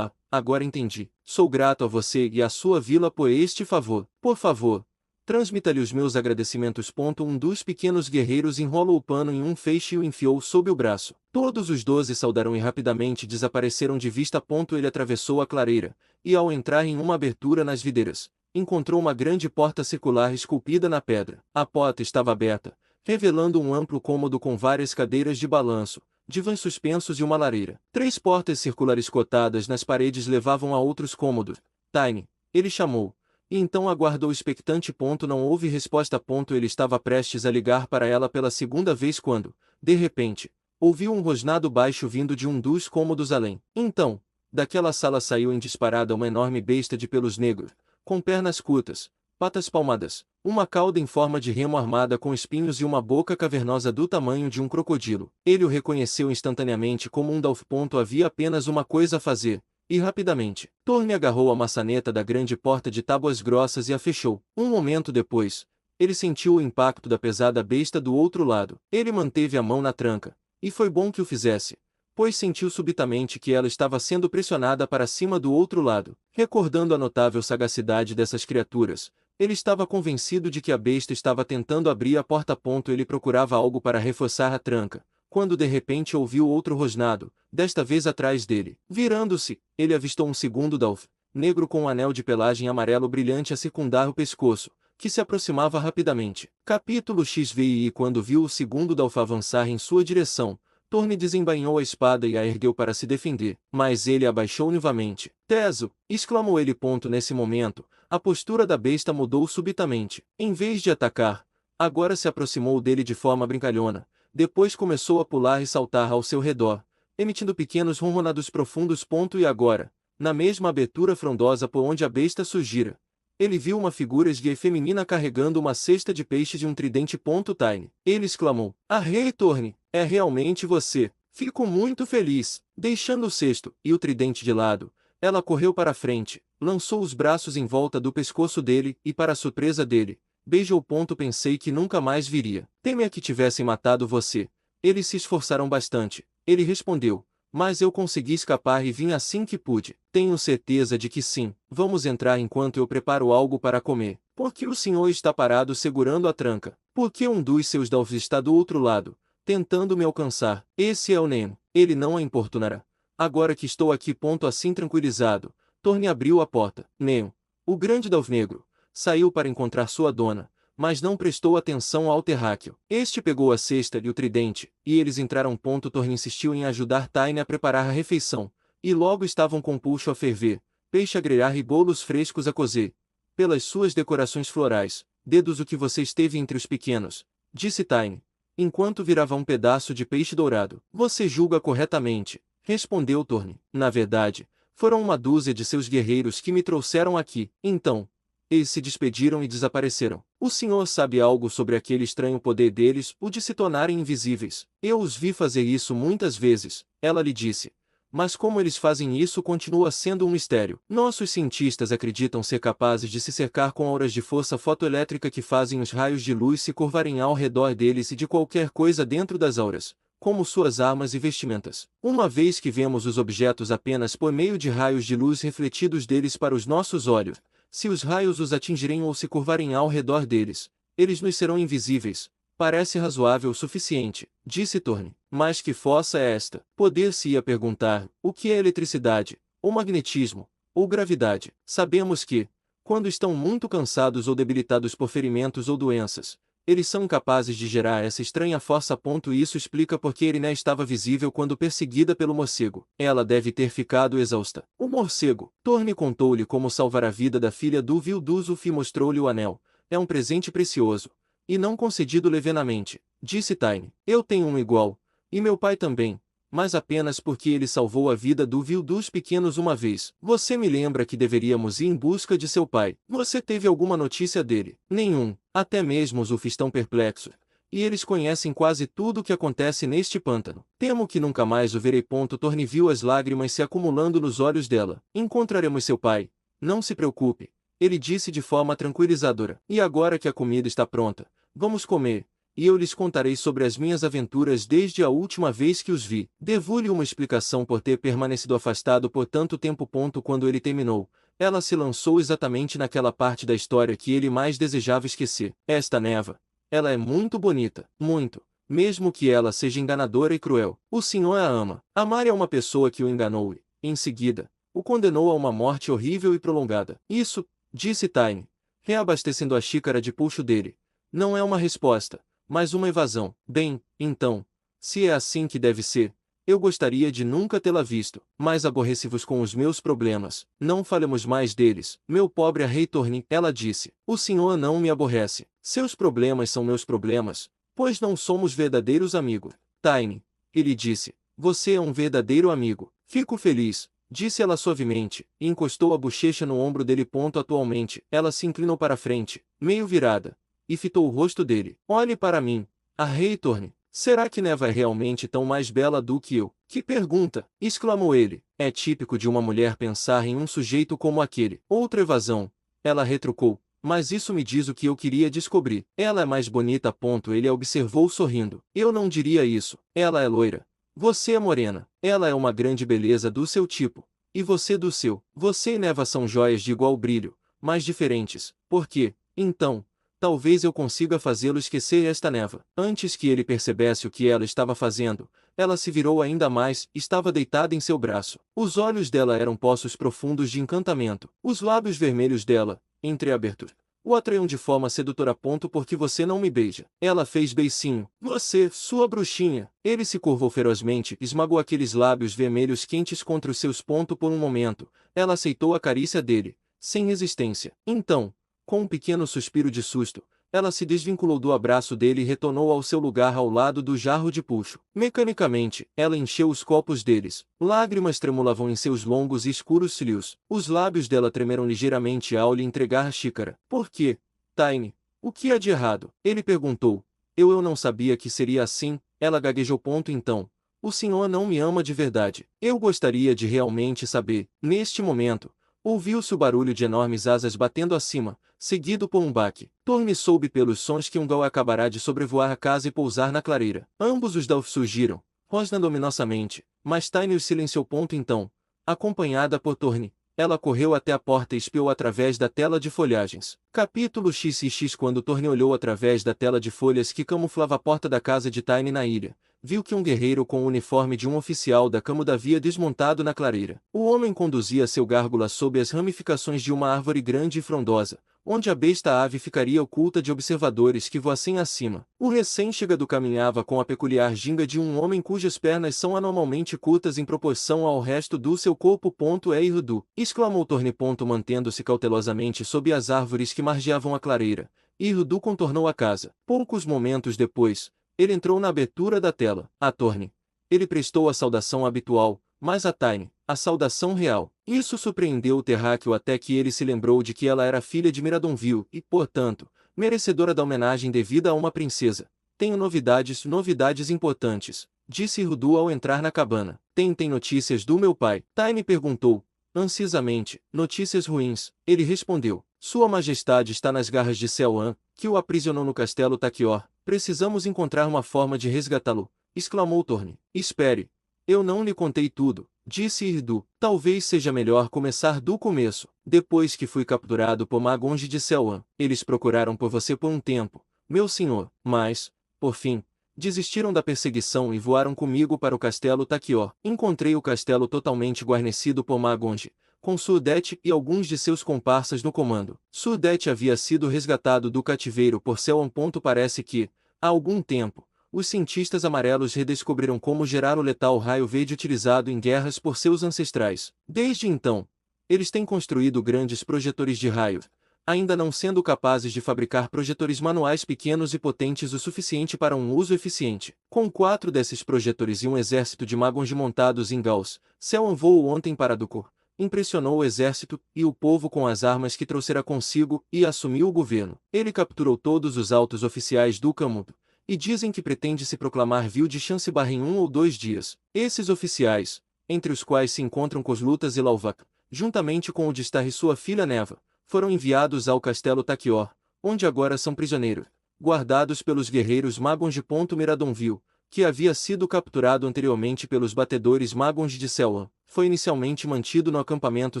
Agora entendi. Sou grato a você e à sua vila por este favor. Por favor, transmita-lhe os meus agradecimentos. Um dos pequenos guerreiros enrolou o pano em um feixe e o enfiou sob o braço. Todos os 12 saudaram e rapidamente desapareceram de vista. Ele atravessou a clareira, e ao entrar em uma abertura nas videiras, encontrou uma grande porta circular esculpida na pedra. A porta estava aberta, revelando um amplo cômodo com várias cadeiras de balanço, divãs suspensos e uma lareira. 3 portas circulares cotadas nas paredes levavam a outros cômodos. Tyne, ele chamou. E então aguardou expectante. Não houve resposta. Ele estava prestes a ligar para ela pela segunda vez quando, de repente, ouviu um rosnado baixo vindo de um dos cômodos além. Então, daquela sala saiu em disparada uma enorme besta de pelos negros, com pernas curtas, patas palmadas, uma cauda em forma de remo armada com espinhos e uma boca cavernosa do tamanho de um crocodilo. Ele o reconheceu instantaneamente como um Dalf. Havia apenas uma coisa a fazer. E rapidamente, Torne agarrou a maçaneta da grande porta de tábuas grossas e a fechou. Um momento depois, ele sentiu o impacto da pesada besta do outro lado. Ele manteve a mão na tranca, e foi bom que o fizesse, pois sentiu subitamente que ela estava sendo pressionada para cima do outro lado. Recordando a notável sagacidade dessas criaturas, ele estava convencido de que a besta estava tentando abrir a porta. Ele procurava algo para reforçar a tranca, quando de repente ouviu outro rosnado, desta vez atrás dele. Virando-se, ele avistou um segundo Dolph, negro com um anel de pelagem amarelo brilhante a circundar o pescoço, que se aproximava rapidamente. Capítulo XVI. Quando viu o segundo Dolph avançar em sua direção, Thorne desembainhou a espada e a ergueu para se defender, mas ele abaixou novamente. Teso! Exclamou ele. Nesse momento, a postura da besta mudou subitamente. Em vez de atacar, agora se aproximou dele de forma brincalhona. Depois começou a pular e saltar ao seu redor, emitindo pequenos ronronados profundos. E agora, na mesma abertura frondosa por onde a besta surgira, ele viu uma figura esguia e feminina carregando uma cesta de peixes e um tridente. Tiny. Ele exclamou: "Ah, Rei Thorne, é realmente você. Fico muito feliz." Deixando o cesto e o tridente de lado, ela correu para a frente, lançou os braços em volta do pescoço dele e, para a surpresa dele, beijou. Pensei que nunca mais viria. Temia que tivessem matado você. Eles se esforçaram bastante. Ele respondeu. Mas eu consegui escapar e vim assim que pude. Tenho certeza de que sim. Vamos entrar enquanto eu preparo algo para comer. Por que o senhor está parado segurando a tranca? Por que um dos seus Dolphs está do outro lado, tentando me alcançar? Esse é o Nemo. Ele não a importunará. Agora que estou aqui. Assim tranquilizado, Thorne abriu a porta. Nemo, o grande Dolph negro, saiu para encontrar sua dona, mas não prestou atenção ao terráqueo. Este pegou a cesta e o tridente, e eles entraram. Thorne insistiu em ajudar Tiny a preparar a refeição, e logo estavam com puxo a ferver, peixe a grelhar e bolos frescos a cozer. Pelas suas decorações florais, dedos o que você esteve entre os pequenos, disse Tiny, enquanto virava um pedaço de peixe dourado. Você julga corretamente, respondeu Thorne. Na verdade, foram uma dúzia de seus guerreiros que me trouxeram aqui. Então, eles se despediram e desapareceram. O senhor sabe algo sobre aquele estranho poder deles, o de se tornarem invisíveis? Eu os vi fazer isso muitas vezes, ela lhe disse. Mas como eles fazem isso continua sendo um mistério. Nossos cientistas acreditam ser capazes de se cercar com auras de força fotoelétrica que fazem os raios de luz se curvarem ao redor deles e de qualquer coisa dentro das auras, como suas armas e vestimentas. Uma vez que vemos os objetos apenas por meio de raios de luz refletidos deles para os nossos olhos, se os raios os atingirem ou se curvarem ao redor deles, eles nos serão invisíveis. Parece razoável o suficiente, disse Thorne. Mas que força é esta? Poder-se-ia perguntar, o que é eletricidade, ou magnetismo, ou gravidade? Sabemos que, quando estão muito cansados ou debilitados por ferimentos ou doenças, eles são incapazes de gerar essa estranha força. E isso explica por que Erinné estava visível quando perseguida pelo morcego. Ela deve ter ficado exausta. O morcego. Thorne contou-lhe como salvar a vida da filha do Vilduz e mostrou-lhe o anel. É um presente precioso, e não concedido levianamente, disse Tiny. Eu tenho um igual, e meu pai também, mas apenas porque ele salvou a vida do Vilduz pequenos uma vez. Você me lembra que deveríamos ir em busca de seu pai. Você teve alguma notícia dele? Nenhum. Até mesmo os Uf estão perplexos, e eles conhecem quase tudo o que acontece neste pântano. Temo que nunca mais o verei. Thorne viu as lágrimas se acumulando nos olhos dela. Encontraremos seu pai. Não se preocupe, ele disse de forma tranquilizadora. E agora que a comida está pronta, vamos comer, e eu lhes contarei sobre as minhas aventuras desde a última vez que os vi. Devo-lhe uma explicação por ter permanecido afastado por tanto tempo. Quando ele terminou, ela se lançou exatamente naquela parte da história que ele mais desejava esquecer. Esta Neva, ela é muito bonita, muito, mesmo que ela seja enganadora e cruel. O senhor a ama. Amar é uma pessoa que o enganou e, em seguida, o condenou a uma morte horrível e prolongada. Isso, disse Tiny, reabastecendo a xícara de puxo dele, não é uma resposta, mas uma evasão. Bem, então, se é assim que deve ser, eu gostaria de nunca tê-la visto, mas aborrece-vos com os meus problemas. Não falemos mais deles, meu pobre Rei Thorne, ela disse. O senhor não me aborrece. Seus problemas são meus problemas, pois não somos verdadeiros amigos. Tiny, ele disse, você é um verdadeiro amigo. Fico feliz, disse ela suavemente, e encostou a bochecha no ombro dele. Atualmente, ela se inclinou para a frente, meio virada, e fitou o rosto dele. Olhe para mim, a Rei Thorne. Será que Neva é realmente tão mais bela do que eu? Que pergunta! Exclamou ele. É típico de uma mulher pensar em um sujeito como aquele. Outra evasão. Ela retrucou. Mas isso me diz o que eu queria descobrir. Ela é mais bonita. Ele a observou sorrindo. Eu não diria isso. Ela é loira, Você é morena. Ela é uma grande beleza do seu tipo. E você do seu. Você e Neva são joias de igual brilho, mas diferentes. Por quê? Então, talvez eu consiga fazê-lo esquecer esta Neva. Antes que ele percebesse o que ela estava fazendo, ela se virou ainda mais, estava deitada em seu braço. Os olhos dela eram poços profundos de encantamento. Os lábios vermelhos dela, entreabertos, o atraiam de forma sedutora. Porque você não me beija. Ela fez beicinho. Você, sua bruxinha. Ele se curvou ferozmente, esmagou aqueles lábios vermelhos quentes contra os seus. Por um momento, ela aceitou a carícia dele, sem resistência. Então, com um pequeno suspiro de susto, ela se desvinculou do abraço dele e retornou ao seu lugar ao lado do jarro de puxo. Mecanicamente, ela encheu os copos deles. Lágrimas tremulavam em seus longos e escuros cílios. Os lábios dela tremeram ligeiramente ao lhe entregar a xícara. Por quê, Tiny? O que há de errado? Ele perguntou. Eu não sabia que seria assim, ela gaguejou. Então, o senhor não me ama de verdade. Eu gostaria de realmente saber. Neste momento, ouviu-se o barulho de enormes asas batendo acima, seguido por um baque. Thorne soube pelos sons que um gal acabará de sobrevoar a casa e pousar na clareira. Ambos os Dalf surgiram, rosnando ominosamente, mas Tiny os silenciou. Então, acompanhada por Thorne, ela correu até a porta e espiou através da tela de folhagens. Capítulo XXX. Quando Thorne olhou através da tela de folhas que camuflava a porta da casa de Tiny na ilha, viu que um guerreiro com o uniforme de um oficial da Camuda havia desmontado na clareira. O homem conduzia seu gárgula sob as ramificações de uma árvore grande e frondosa, onde a besta ave ficaria oculta de observadores que voassem acima. O recém-chegado caminhava com a peculiar ginga de um homem cujas pernas são anormalmente curtas em proporção ao resto do seu corpo. É Irdu, exclamou Thorne. Mantendo-se cautelosamente sob as árvores que margeavam a clareira, Irdu contornou a casa. Poucos momentos depois, ele entrou na abertura da tela. A Thorne. Ele prestou a saudação habitual, mas a Tiny, a saudação real. Isso surpreendeu o terráqueo até que ele se lembrou de que ela era filha de Miradonville e, portanto, merecedora da homenagem devida a uma princesa. Tenho novidades importantes, disse Irdu ao entrar na cabana. Tem notícias do meu pai? Tiny perguntou, ansiosamente. Notícias ruins, ele respondeu. Sua Majestade está nas garras de Selwan, que o aprisionou no castelo Takior. Precisamos encontrar uma forma de resgatá-lo, exclamou Thorne. Espere. Eu não lhe contei tudo, disse Irdu. Talvez seja melhor começar do começo. Depois que fui capturado por Magonji de Selwan, eles procuraram por você por um tempo, meu senhor, mas, por fim, desistiram da perseguição e voaram comigo para o castelo Takior. Encontrei o castelo totalmente guarnecido por Magonji, com Surdete e alguns de seus comparsas no comando. Surdete havia sido resgatado do cativeiro por Selwan. Parece que, há algum tempo, os cientistas amarelos redescobriram como gerar o letal raio verde utilizado em guerras por seus ancestrais. Desde então, eles têm construído grandes projetores de raio, ainda não sendo capazes de fabricar projetores manuais pequenos e potentes o suficiente para um uso eficiente. Com 4 desses projetores e um exército de Magonji montados em Gauss, Selwan voou ontem para Ducor, impressionou o exército e o povo com as armas que trouxera consigo e assumiu o governo. Ele capturou todos os altos oficiais do Camudo, e dizem que pretende se proclamar vil de Chancebar em 1 ou 2 dias. Esses oficiais, entre os quais se encontram Coslutas e Lauvak, juntamente com o de Star e sua filha Neva, foram enviados ao castelo Takior, onde agora são prisioneiros, guardados pelos guerreiros Magonji. Miradonville, que havia sido capturado anteriormente pelos batedores Magonji de Selwan, foi inicialmente mantido no acampamento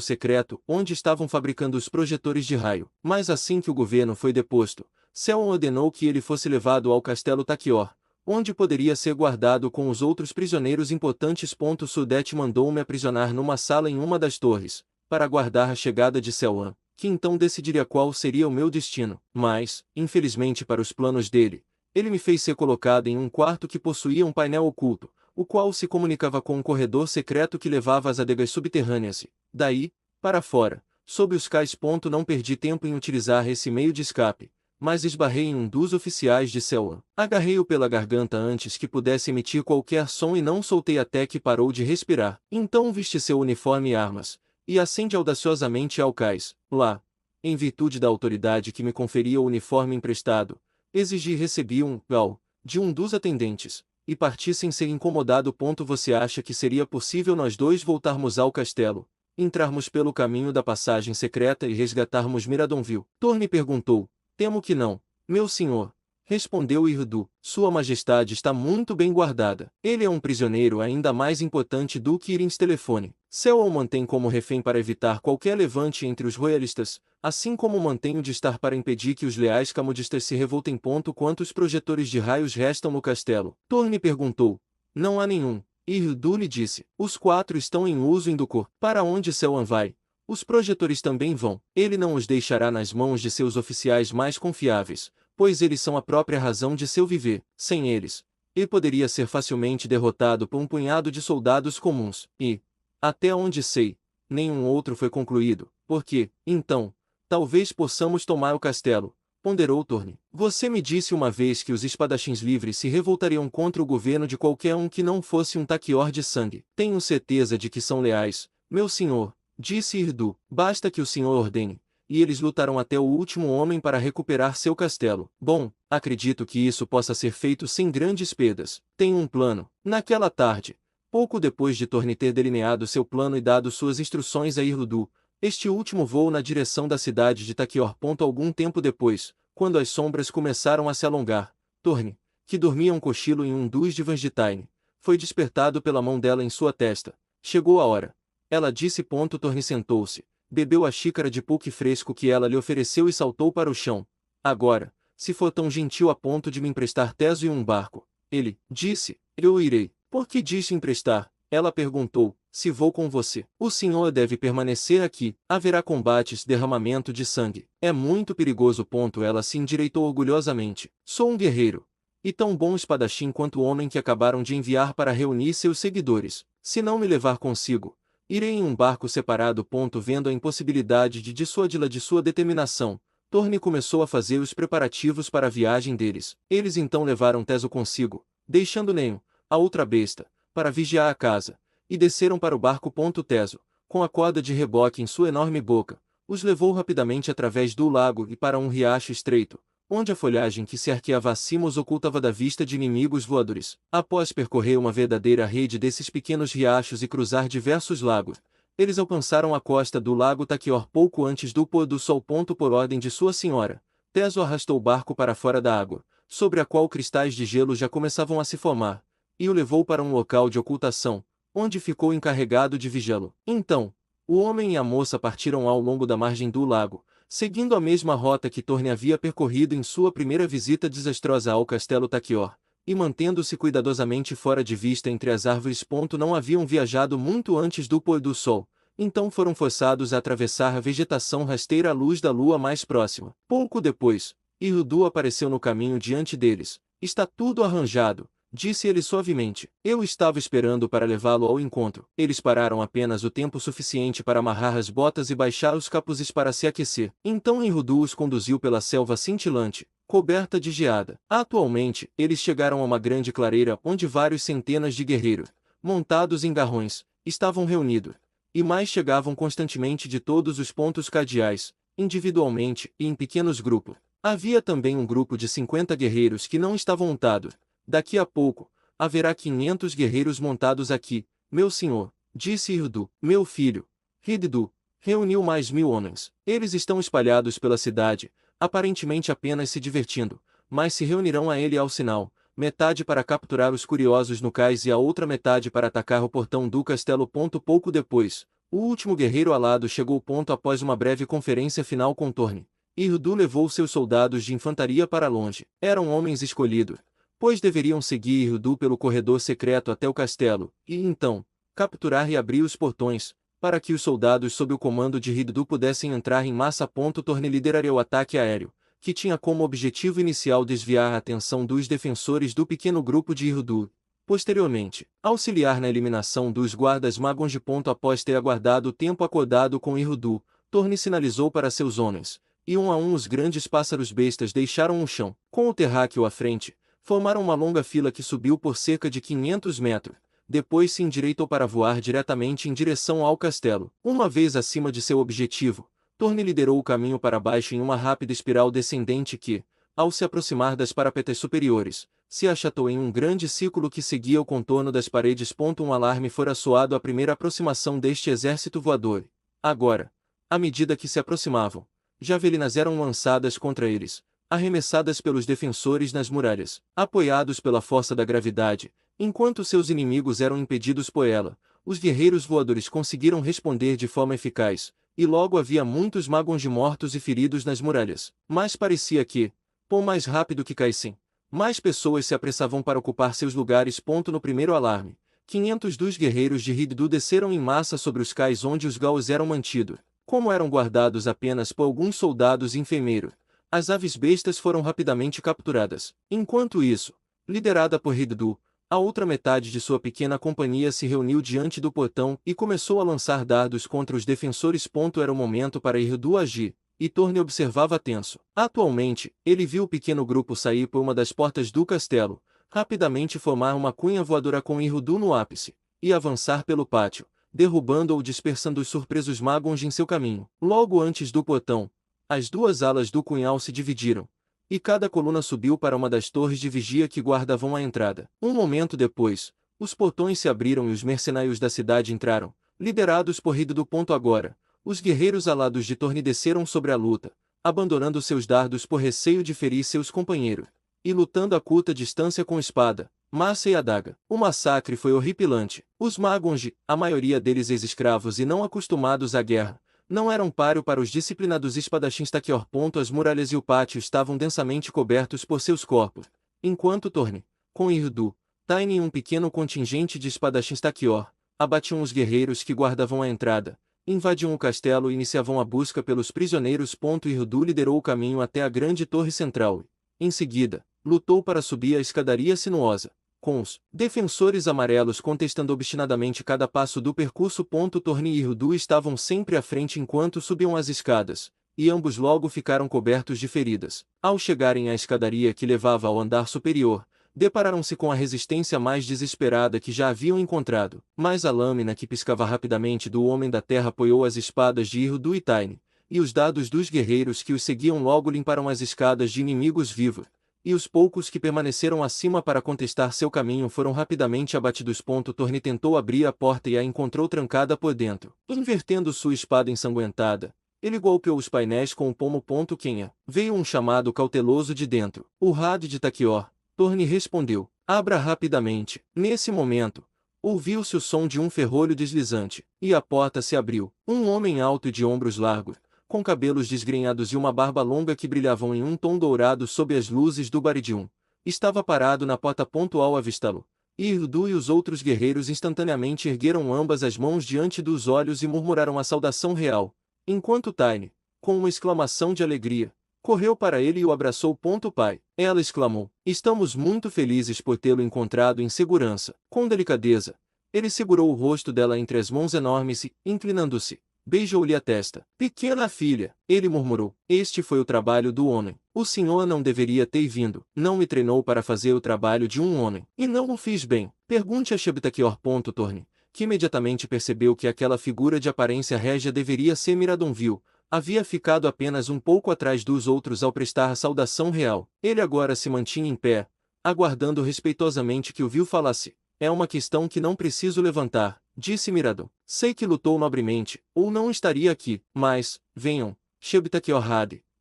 secreto onde estavam fabricando os projetores de raio. Mas assim que o governo foi deposto, Selwan ordenou que ele fosse levado ao castelo Takior, onde poderia ser guardado com os outros prisioneiros importantes. Surdete mandou-me aprisionar numa sala em uma das torres, para aguardar a chegada de Selwan, que então decidiria qual seria o meu destino. Mas, infelizmente para os planos dele, ele me fez ser colocado em um quarto que possuía um painel oculto, o qual se comunicava com um corredor secreto que levava às adegas subterrâneas e, daí, para fora, sob os cais. Não perdi tempo em utilizar esse meio de escape, mas esbarrei em um dos oficiais de Selwan. Agarrei-o pela garganta antes que pudesse emitir qualquer som e não soltei até que parou de respirar. Então vesti seu uniforme e armas, e ascendi audaciosamente ao cais. Lá, em virtude da autoridade que me conferia o uniforme emprestado, exigi e recebi um gal de um dos atendentes, e parti sem ser incomodado. Você acha que seria possível nós dois voltarmos ao castelo, entrarmos pelo caminho da passagem secreta e resgatarmos Miradonville? Thorne perguntou. Temo que não, meu senhor. Respondeu Irdu, Sua Majestade está muito bem guardada. Ele é um prisioneiro ainda mais importante do que Irins Telefone. Cell o mantém como refém para evitar qualquer levante entre os royalistas, assim como mantém o de estar para impedir que os leais camudistas se revoltem. Quantos projetores de raios restam no castelo? Torne perguntou. Não há nenhum. Irdu lhe disse. Os 4 estão em uso em Ducor. Para onde Selwan vai? Os projetores também vão. Ele não os deixará nas mãos de seus oficiais mais confiáveis, pois eles são a própria razão de seu viver. Sem eles, ele poderia ser facilmente derrotado por um punhado de soldados comuns, e, até onde sei, nenhum outro foi concluído, porque, então, talvez possamos tomar o castelo, ponderou Torne. Você me disse uma vez que os espadachins livres se revoltariam contra o governo de qualquer um que não fosse um taquior de sangue. Tenho certeza de que são leais, meu senhor, disse Irdu. Basta que o senhor ordene, e eles lutarão até o último homem para recuperar seu castelo. Bom, acredito que isso possa ser feito sem grandes perdas. Tenho um plano. Naquela tarde, pouco depois de Torne ter delineado seu plano e dado suas instruções a Irdu, este último voou na direção da cidade de Taquior. Algum tempo depois, quando as sombras começaram a se alongar, Torne, que dormia um cochilo em um dos divãs de Taine, foi despertado pela mão dela em sua testa. Chegou a hora. Ela disse. Torne sentou-se, bebeu a xícara de pulque fresco que ela lhe ofereceu e saltou para o chão. Agora, se for tão gentil a ponto de me emprestar Teso e um barco, ele disse, eu irei. Por que disse emprestar? Ela perguntou. Se vou com você, o senhor deve permanecer aqui. Haverá combates, derramamento de sangue. É muito perigoso. Ela se endireitou orgulhosamente. Sou um guerreiro, e tão bom espadachim quanto o homem que acabaram de enviar para reunir seus seguidores. Se não me levar consigo, irei em um barco separado. Vendo a impossibilidade de dissuadi-la de sua determinação, Torne começou a fazer os preparativos para a viagem deles. Eles então levaram Teso consigo, deixando Nenho, a outra besta, para vigiar a casa, e desceram para o barco. Teso, com a corda de reboque em sua enorme boca, os levou rapidamente através do lago e para um riacho estreito, onde a folhagem que se arqueava acima os ocultava da vista de inimigos voadores. Após percorrer uma verdadeira rede desses pequenos riachos e cruzar diversos lagos, eles alcançaram a costa do lago Taquior pouco antes do pôr do sol. Por ordem de sua senhora, Teso arrastou o barco para fora da água, sobre a qual cristais de gelo já começavam a se formar, e o levou para um local de ocultação, onde ficou encarregado de vigiá-lo. Então, o homem e a moça partiram ao longo da margem do lago, seguindo a mesma rota que Torne havia percorrido em sua primeira visita desastrosa ao castelo Taquior, e mantendo-se cuidadosamente fora de vista entre as árvores. Não haviam viajado muito antes do pôr do sol, então foram forçados a atravessar a vegetação rasteira à luz da lua mais próxima. Pouco depois, Irdu apareceu no caminho diante deles. Está tudo arranjado, disse ele suavemente. Eu estava esperando para levá-lo ao encontro. Eles pararam apenas o tempo suficiente para amarrar as botas e baixar os capuzes para se aquecer. Então Irdu os conduziu pela selva cintilante, coberta de geada. Atualmente, eles chegaram a uma grande clareira onde vários centenas de guerreiros, montados em garrões, estavam reunidos, e mais chegavam constantemente de todos os pontos cardeais, individualmente e em pequenos grupos. Havia também um grupo de 50 guerreiros que não estavam montados. Daqui a pouco, haverá 500 guerreiros montados aqui, meu senhor, disse Irdu. Meu filho, Hiddu, reuniu mais 1000 homens. Eles estão espalhados pela cidade, aparentemente apenas se divertindo, mas se reunirão a ele ao sinal, metade para capturar os curiosos no cais e a outra metade para atacar o portão do castelo. Pouco depois, o último guerreiro alado chegou. Após uma breve conferência final com Torne, Irdu levou seus soldados de infantaria para longe. Eram homens escolhidos, pois deveriam seguir Irdu pelo corredor secreto até o castelo, e então, capturar e abrir os portões, para que os soldados sob o comando de Irdu pudessem entrar em massa. Torne lideraria o ataque aéreo, que tinha como objetivo inicial desviar a atenção dos defensores do pequeno grupo de Irdu. Posteriormente, auxiliar na eliminação dos guardas Magonji. Após ter aguardado o tempo acordado com Irdu, Torne sinalizou para seus homens, e um a um os grandes pássaros bestas deixaram o chão. Com o terráqueo à frente, formaram uma longa fila que subiu por cerca de 500 metros. Depois se endireitou para voar diretamente em direção ao castelo. Uma vez acima de seu objetivo, Torne liderou o caminho para baixo em uma rápida espiral descendente que, ao se aproximar das parapetas superiores, se achatou em um grande círculo que seguia o contorno das paredes. Um alarme fora soado à primeira aproximação deste exército voador. Agora, à medida que se aproximavam, javelinas eram lançadas contra eles, arremessadas pelos defensores nas muralhas. Apoiados pela força da gravidade, enquanto seus inimigos eram impedidos por ela, os guerreiros voadores conseguiram responder de forma eficaz, e logo havia muitos Magonji mortos e feridos nas muralhas. Mas parecia que, por mais rápido que caíssem, mais pessoas se apressavam para ocupar seus lugares. No primeiro alarme, 500 dos guerreiros de Hiddu desceram em massa sobre os cais onde os Gaos eram mantidos. Como eram guardados apenas por alguns soldados e enfermeiros, as aves bestas foram rapidamente capturadas. Enquanto isso, liderada por Hiddu, a outra metade de sua pequena companhia se reuniu diante do portão e começou a lançar dardos contra os defensores. Era o momento para Hiddu agir, e Thorne observava tenso. Atualmente, ele viu o pequeno grupo sair por uma das portas do castelo, rapidamente formar uma cunha voadora com Hiddu no ápice, e avançar pelo pátio, derrubando ou dispersando os surpresos Magonji em seu caminho. Logo antes do portão, as duas alas do cunhal se dividiram, e cada coluna subiu para uma das torres de vigia que guardavam a entrada. Um momento depois, os portões se abriram e os mercenários da cidade entraram, liderados por Hiddu. Agora, os guerreiros alados de Thorne desceram sobre a luta, abandonando seus dardos por receio de ferir seus companheiros, e lutando a curta distância com espada, maça e adaga. O massacre foi horripilante. Os Magonji, a maioria deles ex-escravos e não acostumados à guerra, não eram páreo para os disciplinados espadachins Takior. As muralhas e o pátio estavam densamente cobertos por seus corpos, enquanto Thorne, com Hiddu, Tiny e um pequeno contingente de espadachins Takior, abatiam os guerreiros que guardavam a entrada, invadiam o castelo e iniciavam a busca pelos prisioneiros. Hiddu liderou o caminho até a grande torre central e, em seguida, lutou para subir a escadaria sinuosa, com os defensores amarelos contestando obstinadamente cada passo do percurso. Thorne e Hiddu estavam sempre à frente enquanto subiam as escadas, e ambos logo ficaram cobertos de feridas. Ao chegarem à escadaria que levava ao andar superior, depararam-se com a resistência mais desesperada que já haviam encontrado. Mas a lâmina que piscava rapidamente do Homem da Terra apoiou as espadas de Hiddu e Tiny, e os dados dos guerreiros que os seguiam logo limparam as escadas de inimigos vivos, e os poucos que permaneceram acima para contestar seu caminho foram rapidamente abatidos. Thorne tentou abrir a porta e a encontrou trancada por dentro. Invertendo sua espada ensanguentada, ele golpeou os painéis com o pomo. Quem veio um chamado cauteloso de dentro. O Had de Takior. Thorne respondeu. Abra rapidamente. Nesse momento, ouviu-se o som de um ferrolho deslizante, e a porta se abriu. Um homem alto e de ombros largos, com cabelos desgrenhados e uma barba longa que brilhavam em um tom dourado sob as luzes do Baridium, estava parado na porta. Ao avistá-lo, Hiddu e os outros guerreiros instantaneamente ergueram ambas as mãos diante dos olhos e murmuraram a saudação real, enquanto Tiny, com uma exclamação de alegria, correu para ele e o abraçou. Pai, ela exclamou, estamos muito felizes por tê-lo encontrado em segurança. Com delicadeza, ele segurou o rosto dela entre as mãos enormes e, inclinando-se, beijou-lhe a testa. Pequena filha, ele murmurou, este foi o trabalho do homem. O senhor não deveria ter vindo. Não me treinou para fazer o trabalho de um homem. E não o fiz bem. Pergunte a Shebtakior. Thorne, que imediatamente percebeu que aquela figura de aparência régia deveria ser Miradonville, havia ficado apenas um pouco atrás dos outros ao prestar a saudação real. Ele agora se mantinha em pé, aguardando respeitosamente que o viu falasse. É uma questão que não preciso levantar, disse Miradon. Sei que lutou nobremente, ou não estaria aqui, mas, venham, Shebtakior.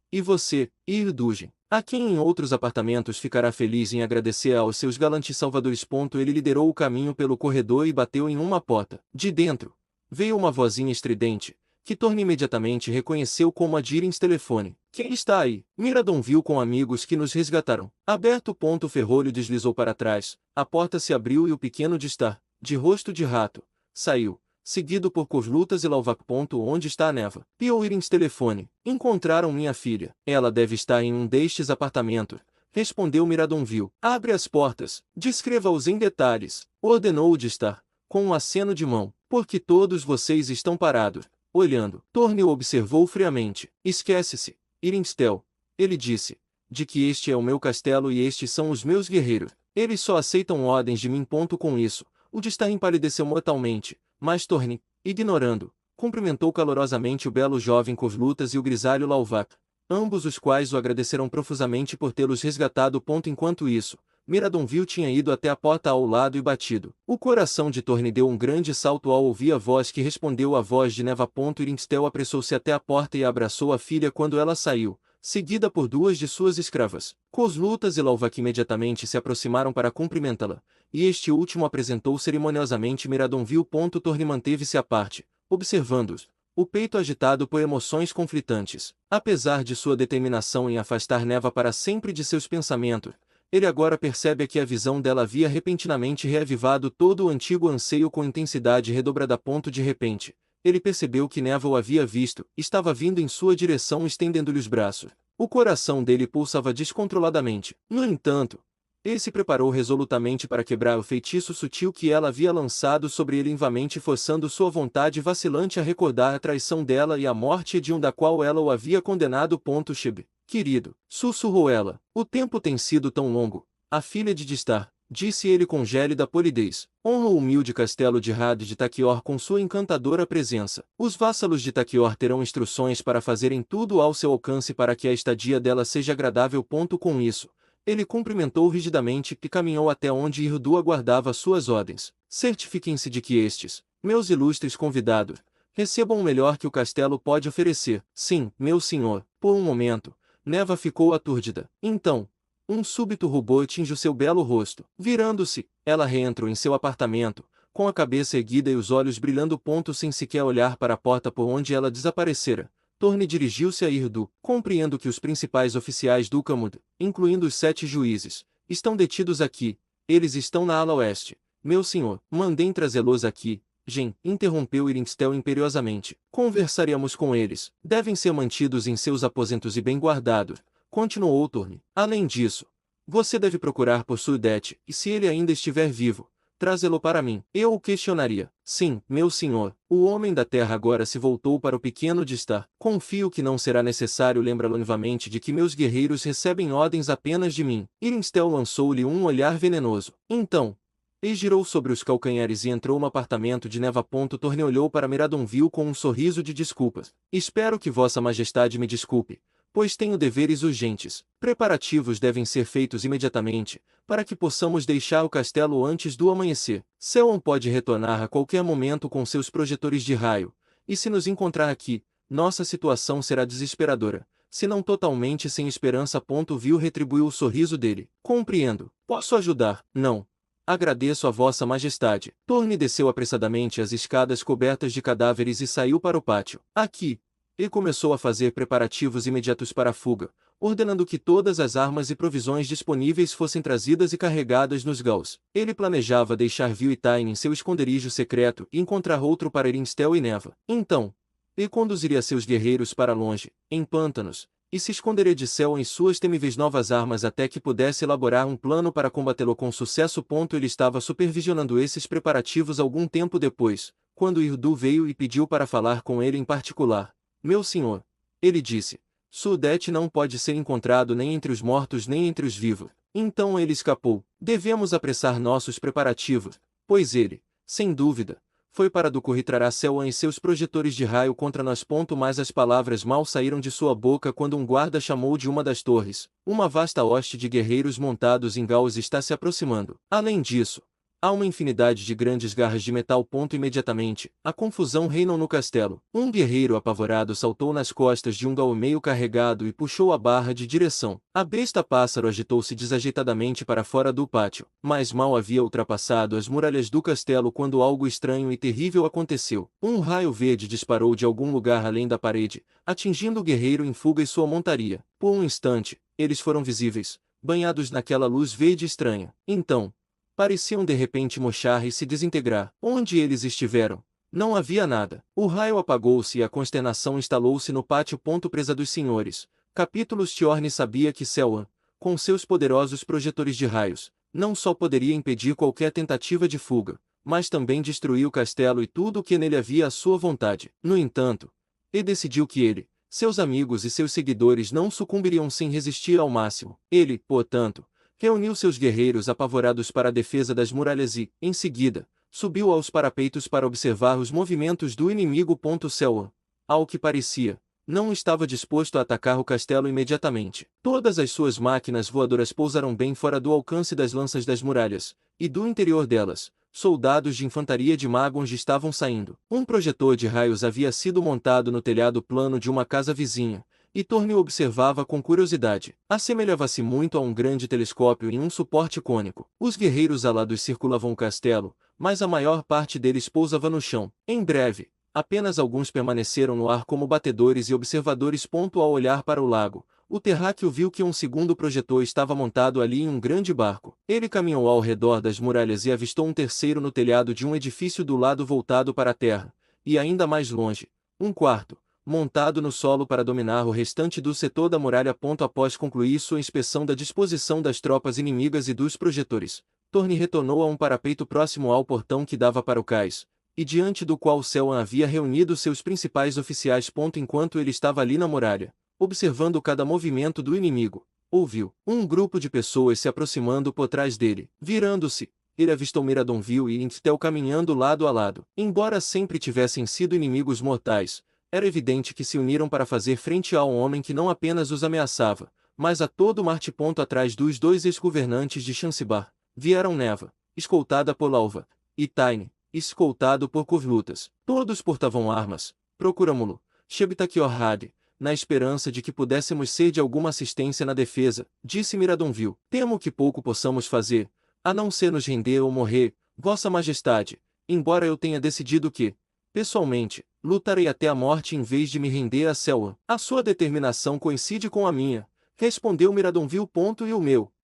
E você, Hiddu, a quem em outros apartamentos ficará feliz em agradecer aos seus galantes salvadores. Ele liderou o caminho pelo corredor e bateu em uma porta. De dentro, veio uma vozinha estridente, que Thorne imediatamente reconheceu como a de Irins telefone. Quem está aí? Miradon viu com amigos que nos resgataram. Aberto. O ferrolho deslizou para trás, a porta se abriu e o pequeno Distar, de rosto de rato, saiu, seguido por Coslutas e Lauvak. Onde está a Neva? Piou Irins telefone. Encontraram minha filha. Ela deve estar em um destes apartamentos, respondeu Miradonville. Abre as portas, descreva-os em detalhes, ordenou Distar, com um aceno de mão, porque todos vocês estão parados, olhando. Thorne o observou friamente. Esquece-se, Irinstel, ele disse, de que este é o meu castelo e estes são os meus guerreiros. Eles só aceitam ordens de mim. Com isso, o Distar empalideceu mortalmente, mas Thorne, ignorando, cumprimentou calorosamente o belo jovem Coslutas e o grisalho Lauvak, ambos os quais o agradeceram profusamente por tê-los resgatado. Enquanto isso, Miradonville tinha ido até a porta ao lado e batido. O coração de Thorne deu um grande salto ao ouvir a voz que respondeu à voz de Neva. Irinstel apressou-se até a porta e abraçou a filha quando ela saiu, seguida por duas de suas escravas. Coslutas e Lauvak imediatamente se aproximaram para cumprimentá-la, e este último apresentou cerimoniosamente Miradonville. Torne manteve-se à parte, observando-os, o peito agitado por emoções conflitantes. Apesar de sua determinação em afastar Neva para sempre de seus pensamentos, ele agora percebe que a visão dela havia repentinamente reavivado todo o antigo anseio com intensidade redobrada. De repente, ele percebeu que Neva o havia visto, estava vindo em sua direção estendendo-lhe os braços. O coração dele pulsava descontroladamente. No entanto, ele se preparou resolutamente para quebrar o feitiço sutil que ela havia lançado sobre ele, invamente forçando sua vontade vacilante a recordar a traição dela e a morte de da qual ela o havia condenado. Chib, querido, sussurrou ela, o tempo tem sido tão longo. A filha de Distar, disse ele com gélida polidez, honra o humilde castelo de Had de Taquior com sua encantadora presença. Os vassalos de Taquior terão instruções para fazerem tudo ao seu alcance para que a estadia dela seja agradável. Com isso, ele cumprimentou rigidamente e caminhou até onde Irdu aguardava suas ordens. Certifiquem-se de que estes, meus ilustres convidados, recebam o melhor que o castelo pode oferecer. Sim, meu senhor. Por um momento, Neva ficou aturdida. Então, um súbito rubor tingiu seu belo rosto. Virando-se, ela reentrou em seu apartamento, com a cabeça erguida e os olhos brilhando. Sem sequer olhar para a porta por onde ela desaparecera. Torne dirigiu-se a Irdu. Compreendo que os principais oficiais do Camud, incluindo os 7 juízes, estão detidos aqui. Eles estão na ala oeste. Meu senhor, mandem trazê-los aqui. Gen, interrompeu Irinstel imperiosamente. Conversaríamos com eles. Devem ser mantidos em seus aposentos e bem guardados. Continuou Torne. Além disso, você deve procurar por Sudete, e se ele ainda estiver vivo, trazê-lo para mim. Eu o questionaria. Sim, meu senhor. O homem da terra agora se voltou para o pequeno Distar. Confio que não será necessário lembrá-lo novamente de que meus guerreiros recebem ordens apenas de mim. Irinstel lançou-lhe um olhar venenoso. Então, ele girou sobre os calcanhares e entrou no apartamento de Neva. Torne olhou para Miradonville com um sorriso de desculpas. Espero que vossa majestade me desculpe, pois tenho deveres urgentes. Preparativos devem ser feitos imediatamente, para que possamos deixar o castelo antes do amanhecer. Selon pode retornar a qualquer momento com seus projetores de raio, e se nos encontrar aqui, nossa situação será desesperadora, se não totalmente sem esperança. Viu retribuiu o sorriso dele. Compreendo. Posso ajudar? Não. Agradeço a vossa majestade. Torne desceu apressadamente as escadas cobertas de cadáveres e saiu para o pátio. Aqui, ele começou a fazer preparativos imediatos para a fuga, ordenando que todas as armas e provisões disponíveis fossem trazidas e carregadas nos gaus. Ele planejava deixar Vil e Tain em seu esconderijo secreto e encontrar outro para Irinstel e Neva. Então, ele conduziria seus guerreiros para longe, em pântanos, e se esconderia de Céu em suas temíveis novas armas até que pudesse elaborar um plano para combatê-lo com sucesso. Ele estava supervisionando esses preparativos algum tempo depois, quando Irdu veio e pediu para falar com ele em particular. Meu senhor, ele disse, Sudete não pode ser encontrado nem entre os mortos nem entre os vivos. Então ele escapou. Devemos apressar nossos preparativos, pois ele, sem dúvida, foi para Ducor e trará Selwan e seus projetores de raio contra nós. Mas as palavras mal saíram de sua boca quando um guarda chamou de uma das torres. Uma vasta hoste de guerreiros montados em gaus está se aproximando. Além disso, há uma infinidade de grandes garras de metal. Imediatamente, a confusão reinou no castelo. Um guerreiro apavorado saltou nas costas de um gau meio carregado e puxou a barra de direção. A besta pássaro agitou-se desajeitadamente para fora do pátio, mas mal havia ultrapassado as muralhas do castelo quando algo estranho e terrível aconteceu. Um raio verde disparou de algum lugar além da parede, atingindo o guerreiro em fuga e sua montaria. Por um instante, eles foram visíveis, banhados naquela luz verde estranha. Então, pareciam de repente murchar e se desintegrar. Onde eles estiveram, não havia nada. O raio apagou-se e a consternação instalou-se no pátio. Presa dos senhores. Capítulos. Tiorne sabia que Selwan, com seus poderosos projetores de raios, não só poderia impedir qualquer tentativa de fuga, mas também destruir o castelo e tudo o que nele havia à sua vontade. No entanto, ele decidiu que ele, seus amigos e seus seguidores não sucumbiriam sem resistir ao máximo. Ele, portanto, reuniu seus guerreiros apavorados para a defesa das muralhas e, em seguida, subiu aos parapeitos para observar os movimentos do inimigo. Selwan, ao que parecia, não estava disposto a atacar o castelo imediatamente. Todas as suas máquinas voadoras pousaram bem fora do alcance das lanças das muralhas, e do interior delas, soldados de infantaria de Magonj estavam saindo. Um projetor de raios havia sido montado no telhado plano de uma casa vizinha, e Torne o observava com curiosidade. Assemelhava-se muito a um grande telescópio em um suporte cônico. Os guerreiros alados circulavam o castelo, mas a maior parte deles pousava no chão. Em breve, apenas alguns permaneceram no ar como batedores e observadores. Ao olhar para o lago, o terráqueo viu que um segundo projetor estava montado ali em um grande barco. Ele caminhou ao redor das muralhas e avistou um terceiro no telhado de um edifício do lado voltado para a terra, e ainda mais longe, um quarto, montado no solo para dominar o restante do setor da muralha. Após concluir sua inspeção da disposição das tropas inimigas e dos projetores, Torne retornou a um parapeito próximo ao portão que dava para o cais, e diante do qual Selwyn havia reunido seus principais oficiais. Enquanto ele estava ali na muralha, observando cada movimento do inimigo, ouviu um grupo de pessoas se aproximando por trás dele. Virando-se, ele avistou Miradonville e Intel caminhando lado a lado. Embora sempre tivessem sido inimigos mortais, era evidente que se uniram para fazer frente a um homem que não apenas os ameaçava, mas a todo Marte. Atrás dos dois ex-governantes de Zanzibar, vieram Neva, escoltada por Lauva, e Taine, escoltado por Corlutas. Todos portavam armas. Procuramo-lo, Shebtakior-Had, na esperança de que pudéssemos ser de alguma assistência na defesa, disse Miradonville. Temo que pouco possamos fazer, a não ser nos render ou morrer, Vossa Majestade, embora eu tenha decidido que, pessoalmente, lutarei até a morte em vez de me render a Selwyn. A sua determinação coincide com a minha, respondeu Miradonville.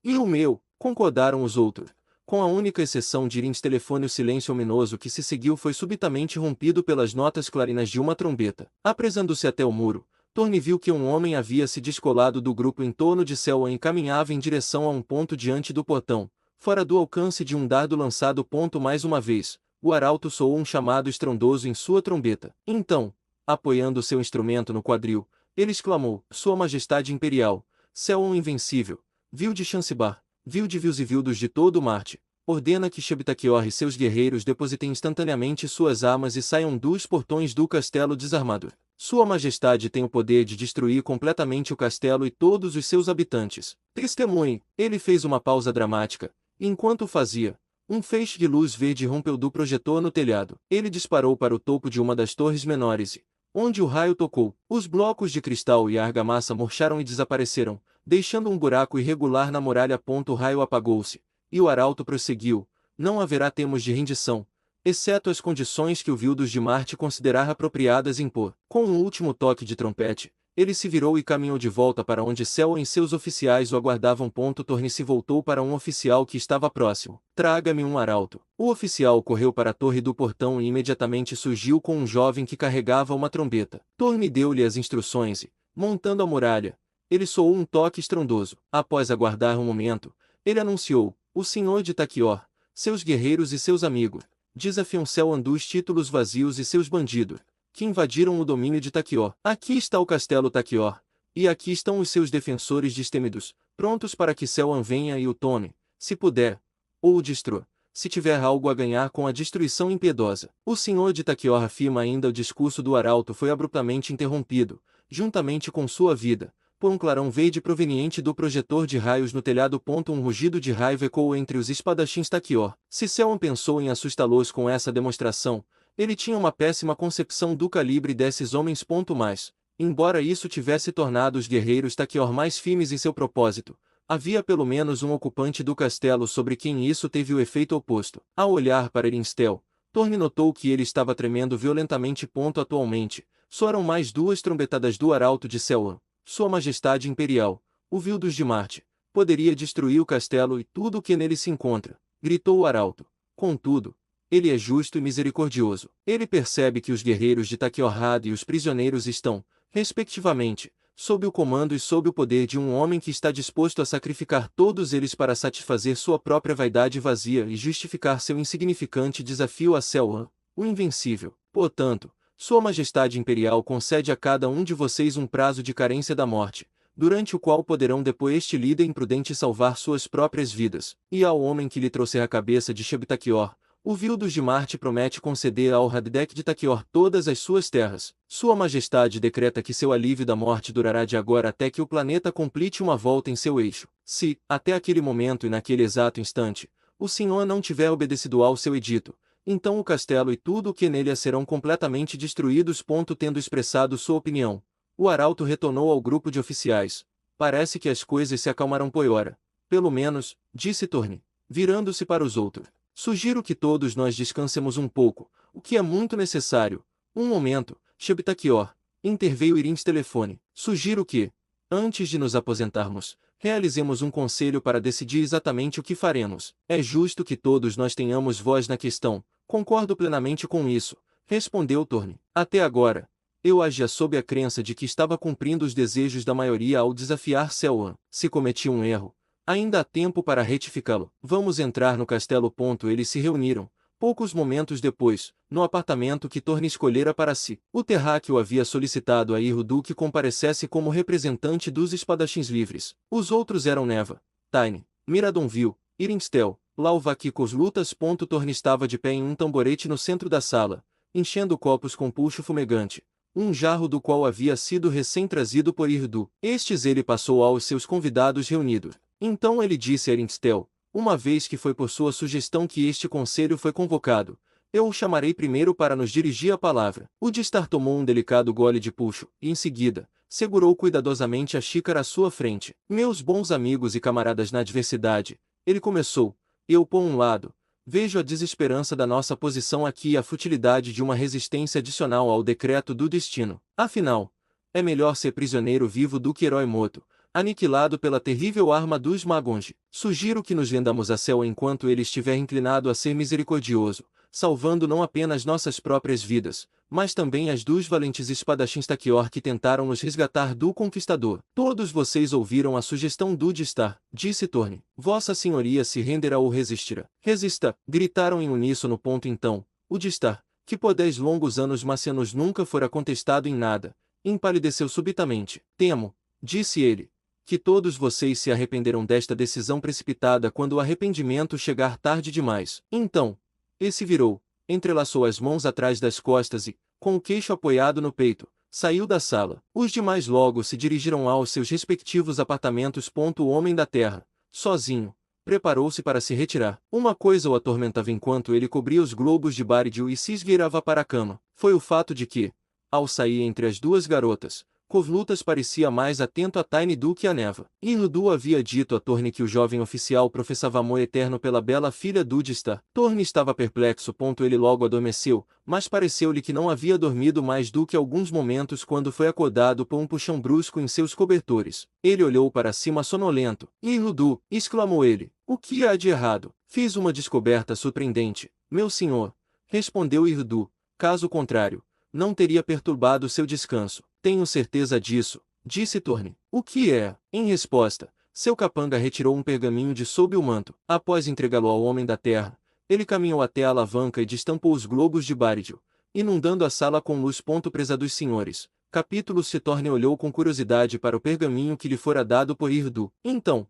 E o meu, concordaram os outros. Com a única exceção de Irins. O silêncio ominoso que se seguiu foi subitamente rompido pelas notas clarinas de uma trombeta. Apresando-se até o muro, Torne viu que um homem havia se descolado do grupo em torno de Selwyn e caminhava em direção a um ponto diante do portão, fora do alcance de um dardo lançado. Mais uma vez, o arauto soou um chamado estrondoso em sua trombeta. Então, apoiando seu instrumento no quadril, ele exclamou: Sua Majestade Imperial, Selwyn invencível, vil de Zanzibar, vil de vils e vildos de todo o Marte, ordena que Shebtakior e seus guerreiros depositem instantaneamente suas armas e saiam dos portões do castelo desarmado. Sua Majestade tem o poder de destruir completamente o castelo e todos os seus habitantes. Testemunhe. Ele fez uma pausa dramática. Enquanto fazia, um feixe de luz verde rompeu do projetor no telhado. Ele disparou para o topo de uma das torres menores e, onde o raio tocou, os blocos de cristal e a argamassa murcharam e desapareceram, deixando um buraco irregular na muralha. O raio apagou-se, e o arauto prosseguiu: Não haverá termos de rendição, exceto as condições que o Vildos de Marte considerar apropriadas impor. Com um último toque de trompete, ele se virou e caminhou de volta para onde Selwyn e seus oficiais o aguardavam. Torne se voltou para um oficial que estava próximo. Traga-me um arauto. O oficial correu para a torre do portão e imediatamente surgiu com um jovem que carregava uma trombeta. Torne deu-lhe as instruções e, montando a muralha, ele soou um toque estrondoso. Após aguardar um momento, ele anunciou: O senhor de Takior, seus guerreiros e seus amigos, desafiam Selwyn dos títulos vazios e seus bandidos, que invadiram o domínio de Takior. Aqui está o castelo Takior, e aqui estão os seus defensores destemidos, prontos para que Selwyn venha e o tome, se puder, ou o destrua, se tiver algo a ganhar com a destruição impiedosa. O senhor de Takior afirma ainda. O discurso do arauto foi abruptamente interrompido, juntamente com sua vida, por um clarão verde proveniente do projetor de raios no telhado. Um rugido de raiva ecoou entre os espadachins Takior. Se Selwyn pensou em assustá-los com essa demonstração, ele tinha uma péssima concepção do calibre desses homens. Mas, embora isso tivesse tornado os guerreiros Takior mais firmes em seu propósito, havia pelo menos um ocupante do castelo sobre quem isso teve o efeito oposto. Ao olhar para Irinstel, Torne notou que ele estava tremendo violentamente. Atualmente, soaram mais duas trombetadas do arauto de Selwyn. Sua Majestade Imperial, o Vildos de Marte, poderia destruir o castelo e tudo o que nele se encontra, gritou o arauto. Contudo, ele é justo e misericordioso. Ele percebe que os guerreiros de Takior-Had e os prisioneiros estão, respectivamente, sob o comando e sob o poder de um homem que está disposto a sacrificar todos eles para satisfazer sua própria vaidade vazia e justificar seu insignificante desafio a Selwyn, o invencível. Portanto, Sua Majestade Imperial concede a cada um de vocês um prazo de carência da morte, durante o qual poderão depor este líder imprudente salvar suas próprias vidas. E ao homem que lhe trouxer a cabeça de Shebtakior, o Vildos de Marte promete conceder ao Haddek de Takior todas as suas terras. Sua Majestade decreta que seu alívio da morte durará de agora até que o planeta complete uma volta em seu eixo. Se, até aquele momento e naquele exato instante, o Senhor não tiver obedecido ao seu edito, então o castelo e tudo o que nele há serão completamente destruídos. Tendo expressado sua opinião, O arauto retornou ao grupo de oficiais. Parece que as coisas se acalmaram poiora. Pelo menos, disse Thorne, virando-se para os outros. Sugiro que todos nós descansemos um pouco, o que é muito necessário. Um momento, Shebtakior, interveio Irins telefone. Sugiro que, antes de nos aposentarmos, realizemos um conselho para decidir exatamente o que faremos. É justo que todos nós tenhamos voz na questão. Concordo plenamente com isso, respondeu Thorne. Até agora, eu agia sob a crença de que estava cumprindo os desejos da maioria ao desafiar Selwan. Se cometi um erro, ainda há tempo para retificá-lo. Vamos entrar no castelo. Eles se reuniram, poucos momentos depois, no apartamento que Thorne escolhera para si. O terráqueo havia solicitado a Irrudu que comparecesse como representante dos espadachins livres. Os outros eram Neva, Tyne, Miradonville, Irinstel, Lauvakikos Lutas. Thorne estava de pé em um tamborete no centro da sala, enchendo copos com puxo fumegante, um jarro do qual havia sido recém-trazido por Irrudu. Estes ele passou aos seus convidados reunidos. Então ele disse a Irinstel, uma vez que foi por sua sugestão que este conselho foi convocado, eu o chamarei primeiro para nos dirigir a palavra. O Distar tomou um delicado gole de puxo, e em seguida, segurou cuidadosamente a xícara à sua frente. Meus bons amigos e camaradas na adversidade, ele começou, eu por um lado, vejo a desesperança da nossa posição aqui e a futilidade de uma resistência adicional ao decreto do destino. Afinal, é melhor ser prisioneiro vivo do que herói morto, aniquilado pela terrível arma dos Magonji. Sugiro que nos rendamos a Céu enquanto ele estiver inclinado a ser misericordioso, salvando não apenas nossas próprias vidas, mas também as dos valentes espadachins Takior que tentaram nos resgatar do Conquistador. Todos vocês ouviram a sugestão do Distar, disse Thorne. Vossa Senhoria se renderá ou resistirá. Resista, gritaram em uníssono. Então, o Distar, que por 10 longos anos macianos nunca fora contestado em nada, empalideceu subitamente. Temo, disse ele, que todos vocês se arrependerão desta decisão precipitada quando o arrependimento chegar tarde demais. Então, esse virou, entrelaçou as mãos atrás das costas e, com o queixo apoiado no peito, saiu da sala. Os demais logo se dirigiram aos seus respectivos apartamentos. O Homem da Terra, sozinho, preparou-se para se retirar. Uma coisa o atormentava enquanto ele cobria os globos de Baridio e se esgueirava para a cama. Foi o fato de que, ao sair entre as duas garotas, Kovlutas parecia mais atento a Tyne do que a Neva. Irrudu havia dito a Thorne que o jovem oficial professava amor eterno pela bela filha do Distar. Thorne estava perplexo. Ele logo adormeceu, mas pareceu-lhe que não havia dormido mais do que alguns momentos quando foi acordado por um puxão brusco em seus cobertores. Ele olhou para cima sonolento. Irrudu, exclamou ele, o que há de errado? Fiz uma descoberta surpreendente, meu senhor, respondeu Irrudu. Caso contrário, não teria perturbado seu descanso. Tenho certeza disso, disse Thorne. O que é? Em resposta, seu capanga retirou um pergaminho de sob o manto. Após entregá-lo ao Homem da Terra, ele caminhou até a alavanca e destampou os globos de Baridio, inundando a sala com luz. Presa dos senhores. Capítulo. Se Thorne olhou com curiosidade para o pergaminho que lhe fora dado por Irrudu. Então,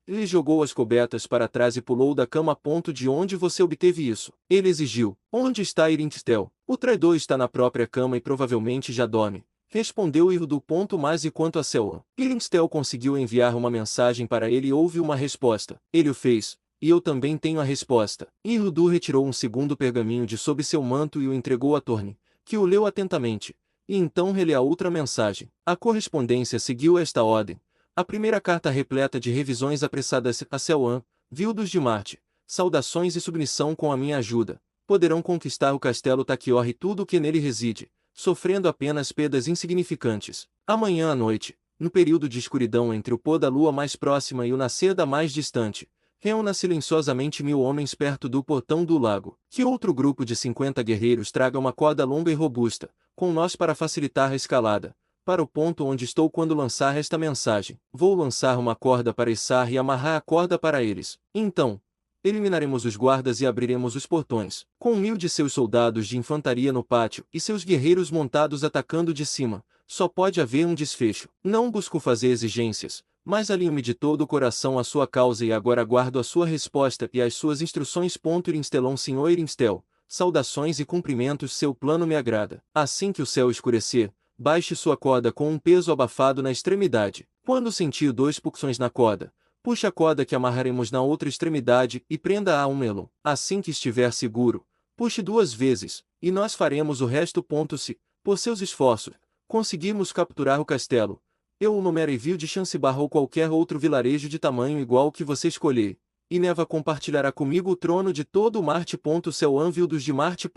ele jogou as cobertas para trás e pulou da cama. De onde você obteve isso? Ele exigiu. Onde está Irinstel? O traidor está na própria cama e provavelmente já dorme, respondeu Irrudu. Mas e quanto a Selwan? Irinstel conseguiu enviar uma mensagem para ele e houve uma resposta. Ele o fez, e eu também tenho a resposta. Irrudu retirou um segundo pergaminho de sob seu manto e o entregou a Thorne, que o leu atentamente, e então releu a outra mensagem. A correspondência seguiu esta ordem. A primeira carta repleta de revisões apressadas a Selwan, Vildos de Marte, saudações e submissão com a minha ajuda, poderão conquistar o castelo Takior e tudo o que nele reside, sofrendo apenas perdas insignificantes. Amanhã à noite, no período de escuridão entre o pôr da lua mais próxima e o nascer da mais distante, reúna silenciosamente 1000 homens perto do portão do lago. Que outro grupo de 50 guerreiros traga uma corda longa e robusta, com nós para facilitar a escalada, para o ponto onde estou quando lançar esta mensagem. Vou lançar uma corda para Issar e amarrar a corda para eles. Então, eliminaremos os guardas e abriremos os portões. Com 1000 de seus soldados de infantaria no pátio e seus guerreiros montados atacando de cima, só pode haver um desfecho. Não busco fazer exigências, mas alinho-me de todo o coração à sua causa e agora aguardo a sua resposta e as suas instruções. Irinstelon. Senhor Irinstel, saudações e cumprimentos. Seu plano me agrada. Assim que o céu escurecer, baixe sua corda com um peso abafado na extremidade. Quando sentir 2 puxões na corda, puxe a corda que amarraremos na outra extremidade e prenda-a a um melon. Assim que estiver seguro, puxe 2 vezes, e nós faremos o resto. Se, por seus esforços, Conseguimos capturar o castelo. Eu o nomearei Ville de Chancebar ou qualquer outro vilarejo de tamanho igual que você escolher. E Neva compartilhará comigo o trono de todo o Marte. Seu Anvil dos de Marte.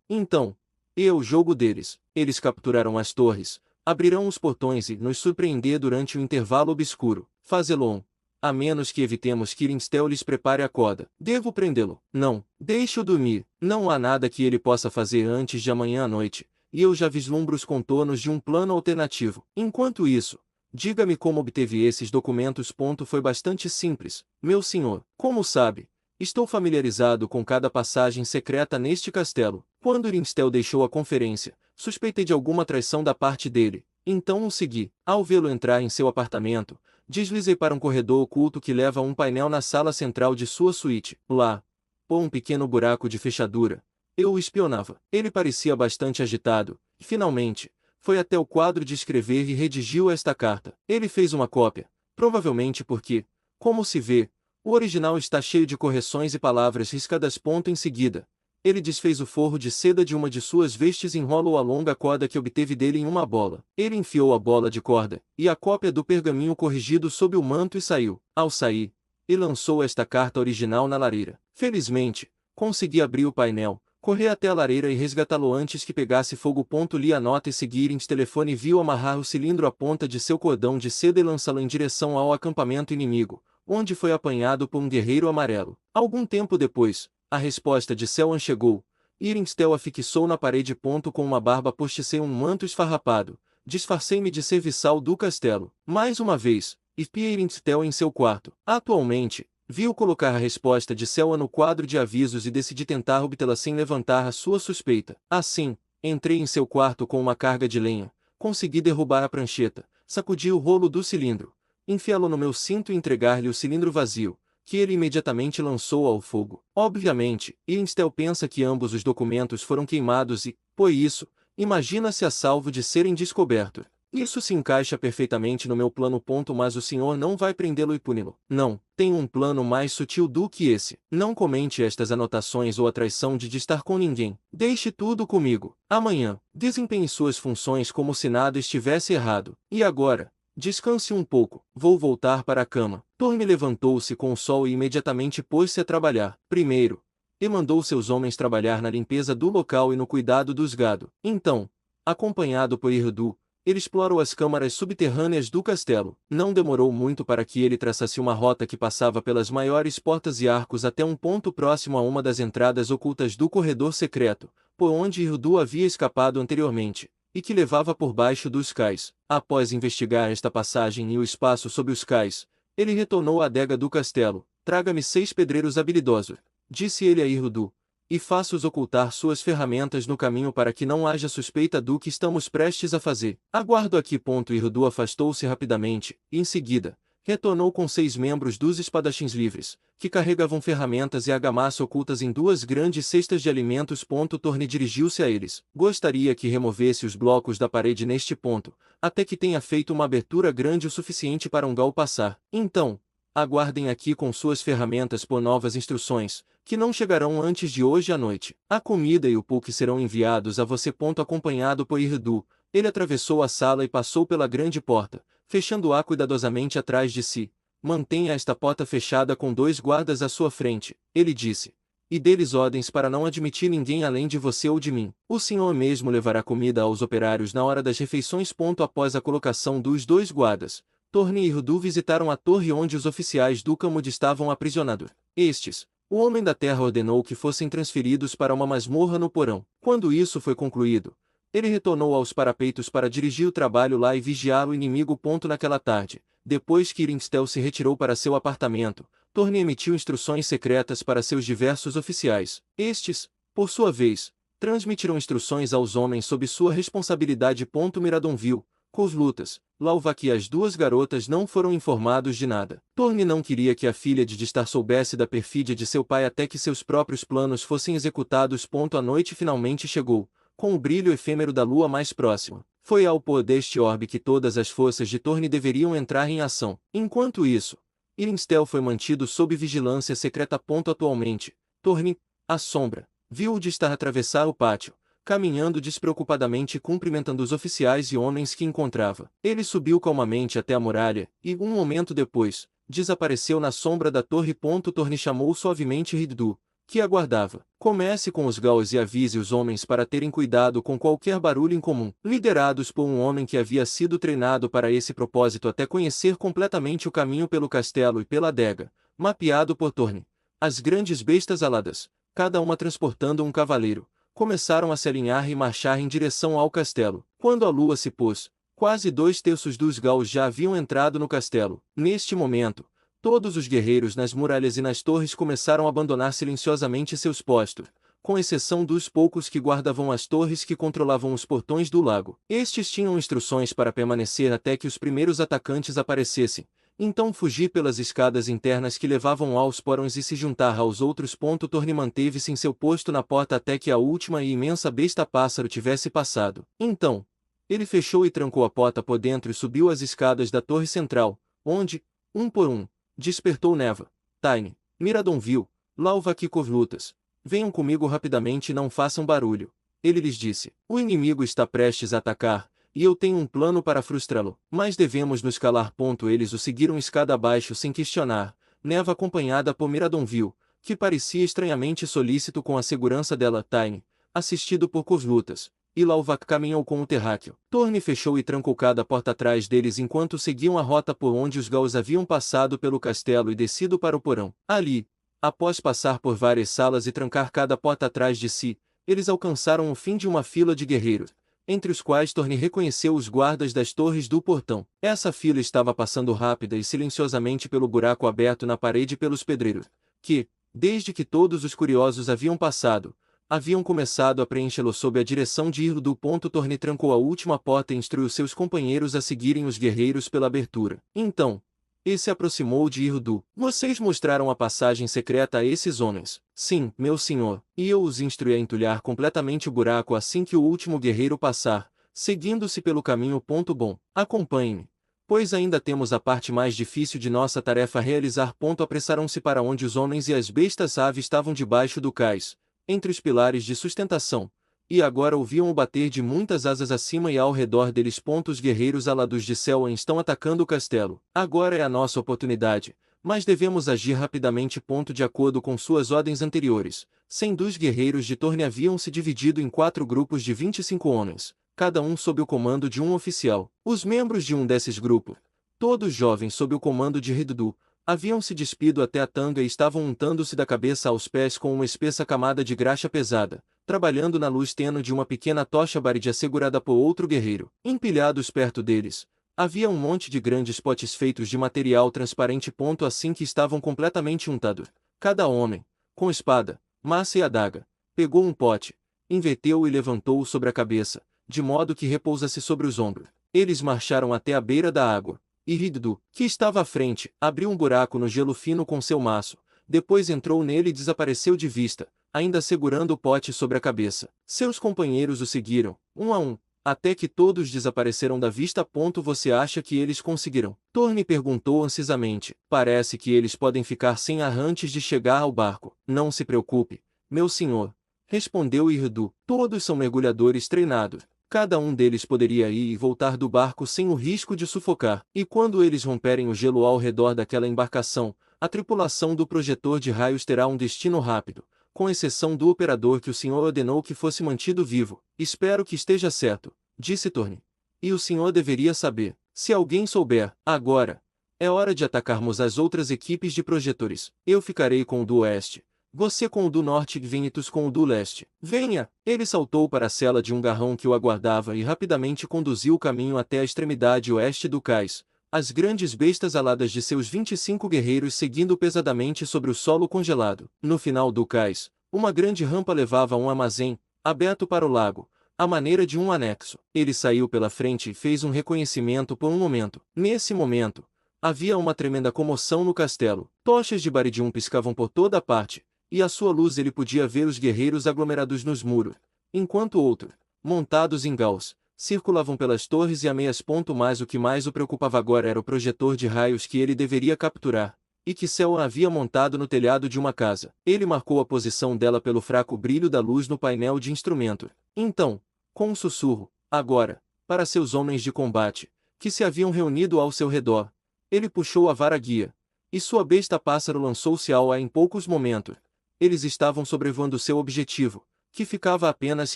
Então, o jogo deles. Eles capturaram as torres, abrirão os portões e nos surpreender durante o intervalo obscuro. Fazê-lo. A menos que evitemos que Irinstell lhes prepare a corda. Devo prendê-lo? Não. Deixe-o dormir. Não há nada que ele possa fazer antes de amanhã à noite, e eu já vislumbro os contornos de um plano alternativo. Enquanto isso, diga-me como obteve esses documentos. Foi bastante simples, meu senhor. Como sabe, estou familiarizado com cada passagem secreta neste castelo. Quando Irinstell deixou a conferência, suspeitei de alguma traição da parte dele. Então o segui. Ao vê-lo entrar em seu apartamento, deslizei para um corredor oculto que leva a um painel na sala central de sua suíte. Lá, por um pequeno buraco de fechadura, eu o espionava. Ele parecia bastante agitado, e finalmente, foi até o quadro de escrever e redigiu esta carta. Ele fez uma cópia, provavelmente porque, como se vê, o original está cheio de correções e palavras riscadas. Em seguida, ele desfez o forro de seda de uma de suas vestes e enrolou a longa corda que obteve dele em uma bola. Ele enfiou a bola de corda e a cópia do pergaminho corrigido sob o manto e saiu. Ao sair, ele lançou esta carta original na lareira. Felizmente, consegui abrir o painel, correr até a lareira e resgatá-lo antes que pegasse fogo. Li a nota e segui em telefone e viu amarrar o cilindro à ponta de seu cordão de seda e lançá-lo em direção ao acampamento inimigo, onde foi apanhado por um guerreiro amarelo. Algum tempo depois, a resposta de Selwan chegou. Irinstell a fixou na parede. Com uma barba posticei um manto esfarrapado. Disfarcei-me de serviçal do castelo. Mais uma vez, espiei Irinstell em seu quarto. Atualmente, viu colocar a resposta de Selwan no quadro de avisos e decidi tentar obtê-la sem levantar a sua suspeita. Assim, entrei em seu quarto com uma carga de lenha. Consegui derrubar a prancheta. Sacudi o rolo do cilindro. Enfiá-lo no meu cinto e entregar-lhe o cilindro vazio, que ele imediatamente lançou ao fogo. Obviamente, Irinstell pensa que ambos os documentos foram queimados e, por isso, imagina-se a salvo de serem descobertos. Isso se encaixa perfeitamente no meu plano. Mas o senhor não vai prendê-lo e puni-lo. Não, tenho um plano mais sutil do que esse. Não comente estas anotações ou a traição de estar com ninguém. Deixe tudo comigo. Amanhã, desempenhe suas funções como se nada estivesse errado. E agora, descanse um pouco. Vou voltar para a cama. Torme levantou-se com o sol e imediatamente pôs-se a trabalhar. Primeiro, e mandou seus homens trabalhar na limpeza do local e no cuidado dos gado. Então, acompanhado por Irdu, ele explorou as câmaras subterrâneas do castelo. Não demorou muito para que ele traçasse uma rota que passava pelas maiores portas e arcos até um ponto próximo a uma das entradas ocultas do corredor secreto, por onde Irdu havia escapado anteriormente, e que levava por baixo dos cais. Após investigar esta passagem e o espaço sob os cais, ele retornou à adega do castelo. Traga-me 6 pedreiros habilidosos, disse ele a Irdu, e faça-os ocultar suas ferramentas no caminho para que não haja suspeita do que estamos prestes a fazer. Aguardo aqui. Irdu afastou-se rapidamente, e em seguida, retornou com 6 membros dos espadachins livres, que carregavam ferramentas e argamassa ocultas em 2 grandes cestas de alimentos. Torne dirigiu-se a eles. Gostaria que removesse os blocos da parede neste ponto, até que tenha feito uma abertura grande o suficiente para um gal passar. Então, aguardem aqui com suas ferramentas por novas instruções, que não chegarão antes de hoje à noite. A comida e o pulque serão enviados a você. Acompanhado por Irdu, ele atravessou a sala e passou pela grande porta, fechando-a cuidadosamente atrás de si. Mantenha esta porta fechada com 2 guardas à sua frente, ele disse, e dê-lhes ordens para não admitir ninguém além de você ou de mim. O senhor mesmo levará comida aos operários na hora das refeições. Após a colocação dos 2 guardas, Torne e Irdu visitaram a torre onde os oficiais do Camud estavam aprisionados. Estes, o Homem da Terra ordenou que fossem transferidos para uma masmorra no porão. Quando isso foi concluído, ele retornou aos parapeitos para dirigir o trabalho lá e vigiar o inimigo. Naquela tarde, depois que Irinstell se retirou para seu apartamento, Torne emitiu instruções secretas para seus diversos oficiais. Estes, por sua vez, transmitiram instruções aos homens sob sua responsabilidade. Miradonville, Coslutas, Lauvak e as 2 garotas não foram informados de nada. Torne não queria que a filha de Distar soubesse da perfídia de seu pai até que seus próprios planos fossem executados. A noite finalmente chegou, com o brilho efêmero da lua mais próxima. Foi ao pôr deste orbe que todas as forças de Torne deveriam entrar em ação. Enquanto isso, Irinstell foi mantido sob vigilância secreta. Atualmente, Torne, à sombra, viu o Distar atravessar o pátio, caminhando despreocupadamente e cumprimentando os oficiais e homens que encontrava. Ele subiu calmamente até a muralha, e, um momento depois, desapareceu na sombra da torre. Torne chamou suavemente Hiddu, que aguardava. Comece com os Gauls e avise os homens para terem cuidado com qualquer barulho incomum. Liderados por um homem que havia sido treinado para esse propósito até conhecer completamente o caminho pelo castelo e pela adega, mapeado por Torne, as grandes bestas aladas, cada uma transportando um cavaleiro, começaram a se alinhar e marchar em direção ao castelo. Quando a lua se pôs, quase 2/3 dos Gauls já haviam entrado no castelo. Neste momento, todos os guerreiros nas muralhas e nas torres começaram a abandonar silenciosamente seus postos, com exceção dos poucos que guardavam as torres que controlavam os portões do lago. Estes tinham instruções para permanecer até que os primeiros atacantes aparecessem, então fugir pelas escadas internas que levavam aos porões e se juntar aos outros. Torne manteve-se em seu posto na porta até que a última e imensa besta pássaro tivesse passado. Então, ele fechou e trancou a porta por dentro e subiu as escadas da torre central, onde, um por um, despertou Neva, Tiny, Miradonville, Lauvak e Kovlutas. Venham comigo rapidamente e não façam barulho. Ele lhes disse: o inimigo está prestes a atacar, e eu tenho um plano para frustrá-lo. Mas devemos nos calar. Eles o seguiram escada abaixo sem questionar, Neva acompanhada por Miradonville, que parecia estranhamente solícito com a segurança dela. Tiny, assistido por Kovlutas, e Lauvak caminhou com o terráqueo. Torne fechou e trancou cada porta atrás deles enquanto seguiam a rota por onde os Gauls haviam passado pelo castelo e descido para o porão. Ali, após passar por várias salas e trancar cada porta atrás de si, eles alcançaram o fim de uma fila de guerreiros, entre os quais Torne reconheceu os guardas das torres do portão. Essa fila estava passando rápida e silenciosamente pelo buraco aberto na parede pelos pedreiros, que, desde que todos os curiosos haviam passado, haviam começado a preenchê-lo sob a direção de Hiddu. Torne trancou a última porta e instruiu seus companheiros a seguirem os guerreiros pela abertura. Então, ele se aproximou de Hiddu. Vocês mostraram a passagem secreta a esses homens? Sim, meu senhor, e eu os instruí a entulhar completamente o buraco assim que o último guerreiro passar, seguindo-se pelo caminho. Bom, acompanhe-me, pois ainda temos a parte mais difícil de nossa tarefa a realizar. Apressaram-se para onde os homens e as bestas-ave estavam debaixo do cais, entre os pilares de sustentação, e agora ouviam o bater de muitas asas acima e ao redor deles. Os guerreiros alados de Selwyn estão atacando o castelo. Agora é a nossa oportunidade, mas devemos agir rapidamente. De acordo com suas ordens anteriores, 100 dos guerreiros de Torne haviam se dividido em 4 grupos de 25 homens, cada um sob o comando de um oficial. Os membros de um desses grupos, todos jovens sob o comando de Hiddu, haviam se despido até a tanga e estavam untando-se da cabeça aos pés com uma espessa camada de graxa pesada, trabalhando na luz tênue de uma pequena tocha baride assegurada por outro guerreiro. Empilhados perto deles, havia um monte de grandes potes feitos de material transparente. Assim que estavam completamente untados, cada homem, com espada, massa e adaga, pegou um pote, inverteu-o e levantou-o sobre a cabeça, de modo que repousasse sobre os ombros. Eles marcharam até a beira da água, e Hiddu, que estava à frente, abriu um buraco no gelo fino com seu maço, depois entrou nele e desapareceu de vista, ainda segurando o pote sobre a cabeça. Seus companheiros o seguiram, um a um, até que todos desapareceram da vista. Você acha que eles conseguiram? Torne perguntou ansiosamente. Parece que eles podem ficar sem ar antes de chegar ao barco. Não se preocupe, meu senhor, respondeu Hiddu. Todos são mergulhadores treinados. Cada um deles poderia ir e voltar do barco sem o risco de sufocar. E quando eles romperem o gelo ao redor daquela embarcação, a tripulação do projetor de raios terá um destino rápido, com exceção do operador que o senhor ordenou que fosse mantido vivo. Espero que esteja certo, disse Torne. E o senhor deveria saber. Se alguém souber, agora, é hora de atacarmos as outras equipes de projetores. Eu ficarei com o do oeste, você com o do norte e Vinitus com o do leste. Venha! Ele saltou para a cela de um garrão que o aguardava e rapidamente conduziu o caminho até a extremidade oeste do cais, as grandes bestas aladas de seus 25 guerreiros seguindo pesadamente sobre o solo congelado. No final do cais, uma grande rampa levava a um armazém, aberto para o lago, à maneira de um anexo. Ele saiu pela frente e fez um reconhecimento por um momento. Nesse momento, havia uma tremenda comoção no castelo. Tochas de baridium piscavam por toda parte, e à sua luz ele podia ver os guerreiros aglomerados nos muros, enquanto outros, montados em Gauls, circulavam pelas torres e ameias. Mas o que mais o preocupava agora era o projetor de raios que ele deveria capturar. e que Cell havia montado no telhado de uma casa. Ele marcou a posição dela pelo fraco brilho da luz no painel de instrumento. Então, com um sussurro, agora, para seus homens de combate, que se haviam reunido ao seu redor, ele puxou a vara-guia, e sua besta-pássaro lançou-se ao ar em poucos momentos. Eles estavam sobrevoando seu objetivo, que ficava a apenas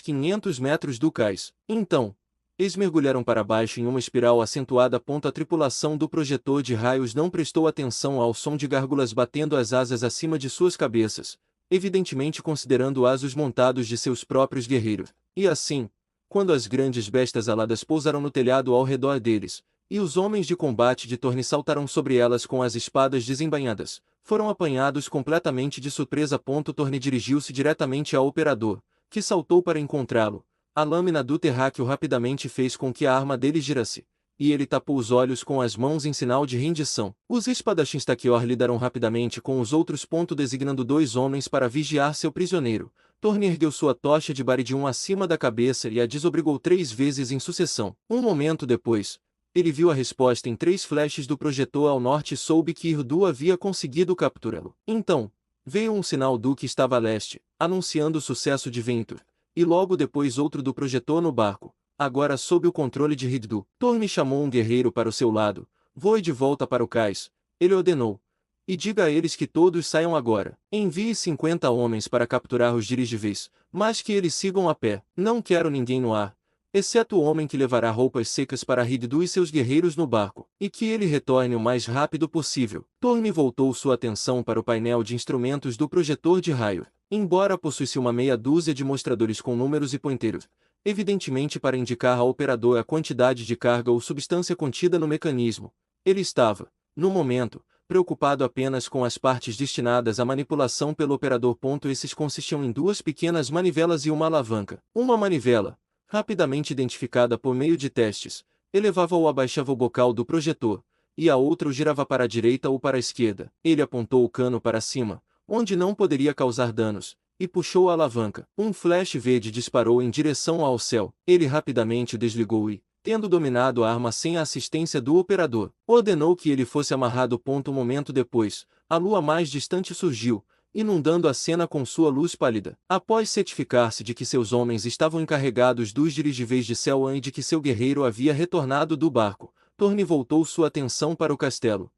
500 metros do cais. Então, eles mergulharam para baixo em uma espiral acentuada. A tripulação do projetor de raios não prestou atenção ao som de gárgulas batendo as asas acima de suas cabeças, evidentemente considerando asos montados de seus próprios guerreiros. E assim, quando as grandes bestas aladas pousaram no telhado ao redor deles, e os homens de combate de Torne saltaram sobre elas com as espadas desembainhadas, foram apanhados completamente de surpresa. Torne dirigiu-se diretamente ao operador, que saltou para encontrá-lo. A lâmina do terráqueo rapidamente fez com que a arma dele girasse, e ele tapou os olhos com as mãos em sinal de rendição. Os espadachins Taquior lidaram rapidamente com os outros. Designando 2 homens para vigiar seu prisioneiro, Torne ergueu sua tocha de Baridium acima da cabeça e a desobrigou 3 vezes em sucessão. Um momento depois, ele viu a resposta em 3 flashes do projetor ao norte e soube que Irdu havia conseguido capturá-lo. Então, veio um sinal do que estava a leste, anunciando o sucesso de Ventur, e logo depois outro do projetor no barco, agora sob o controle de Hirdu. Torne chamou um guerreiro para o seu lado. Voe de volta para o cais, ele ordenou, e diga a eles que todos saiam agora. Envie 50 homens para capturar os dirigíveis, mas que eles sigam a pé. Não quero ninguém no ar, exceto o homem que levará roupas secas para Hirdu e seus guerreiros no barco, e que ele retorne o mais rápido possível. Torne voltou sua atenção para o painel de instrumentos do projetor de raio. Embora possuísse uma meia dúzia de mostradores com números e ponteiros, evidentemente para indicar ao operador a quantidade de carga ou substância contida no mecanismo, ele estava, no momento, preocupado apenas com as partes destinadas à manipulação pelo operador. Esses consistiam em 2 pequenas manivelas e uma alavanca. Uma manivela, rapidamente identificada por meio de testes, elevava ou abaixava o bocal do projetor, e a outra o girava para a direita ou para a esquerda. Ele apontou o cano para cima, onde não poderia causar danos, e puxou a alavanca. Um flash verde disparou em direção ao céu. Ele rapidamente o desligou e, tendo dominado a arma sem a assistência do operador, ordenou que ele fosse amarrado. Um momento depois, a lua mais distante surgiu, inundando a cena com sua luz pálida. Após certificar-se de que seus homens estavam encarregados dos dirigíveis de Selwan e de que seu guerreiro havia retornado do barco, Torne voltou sua atenção para o castelo.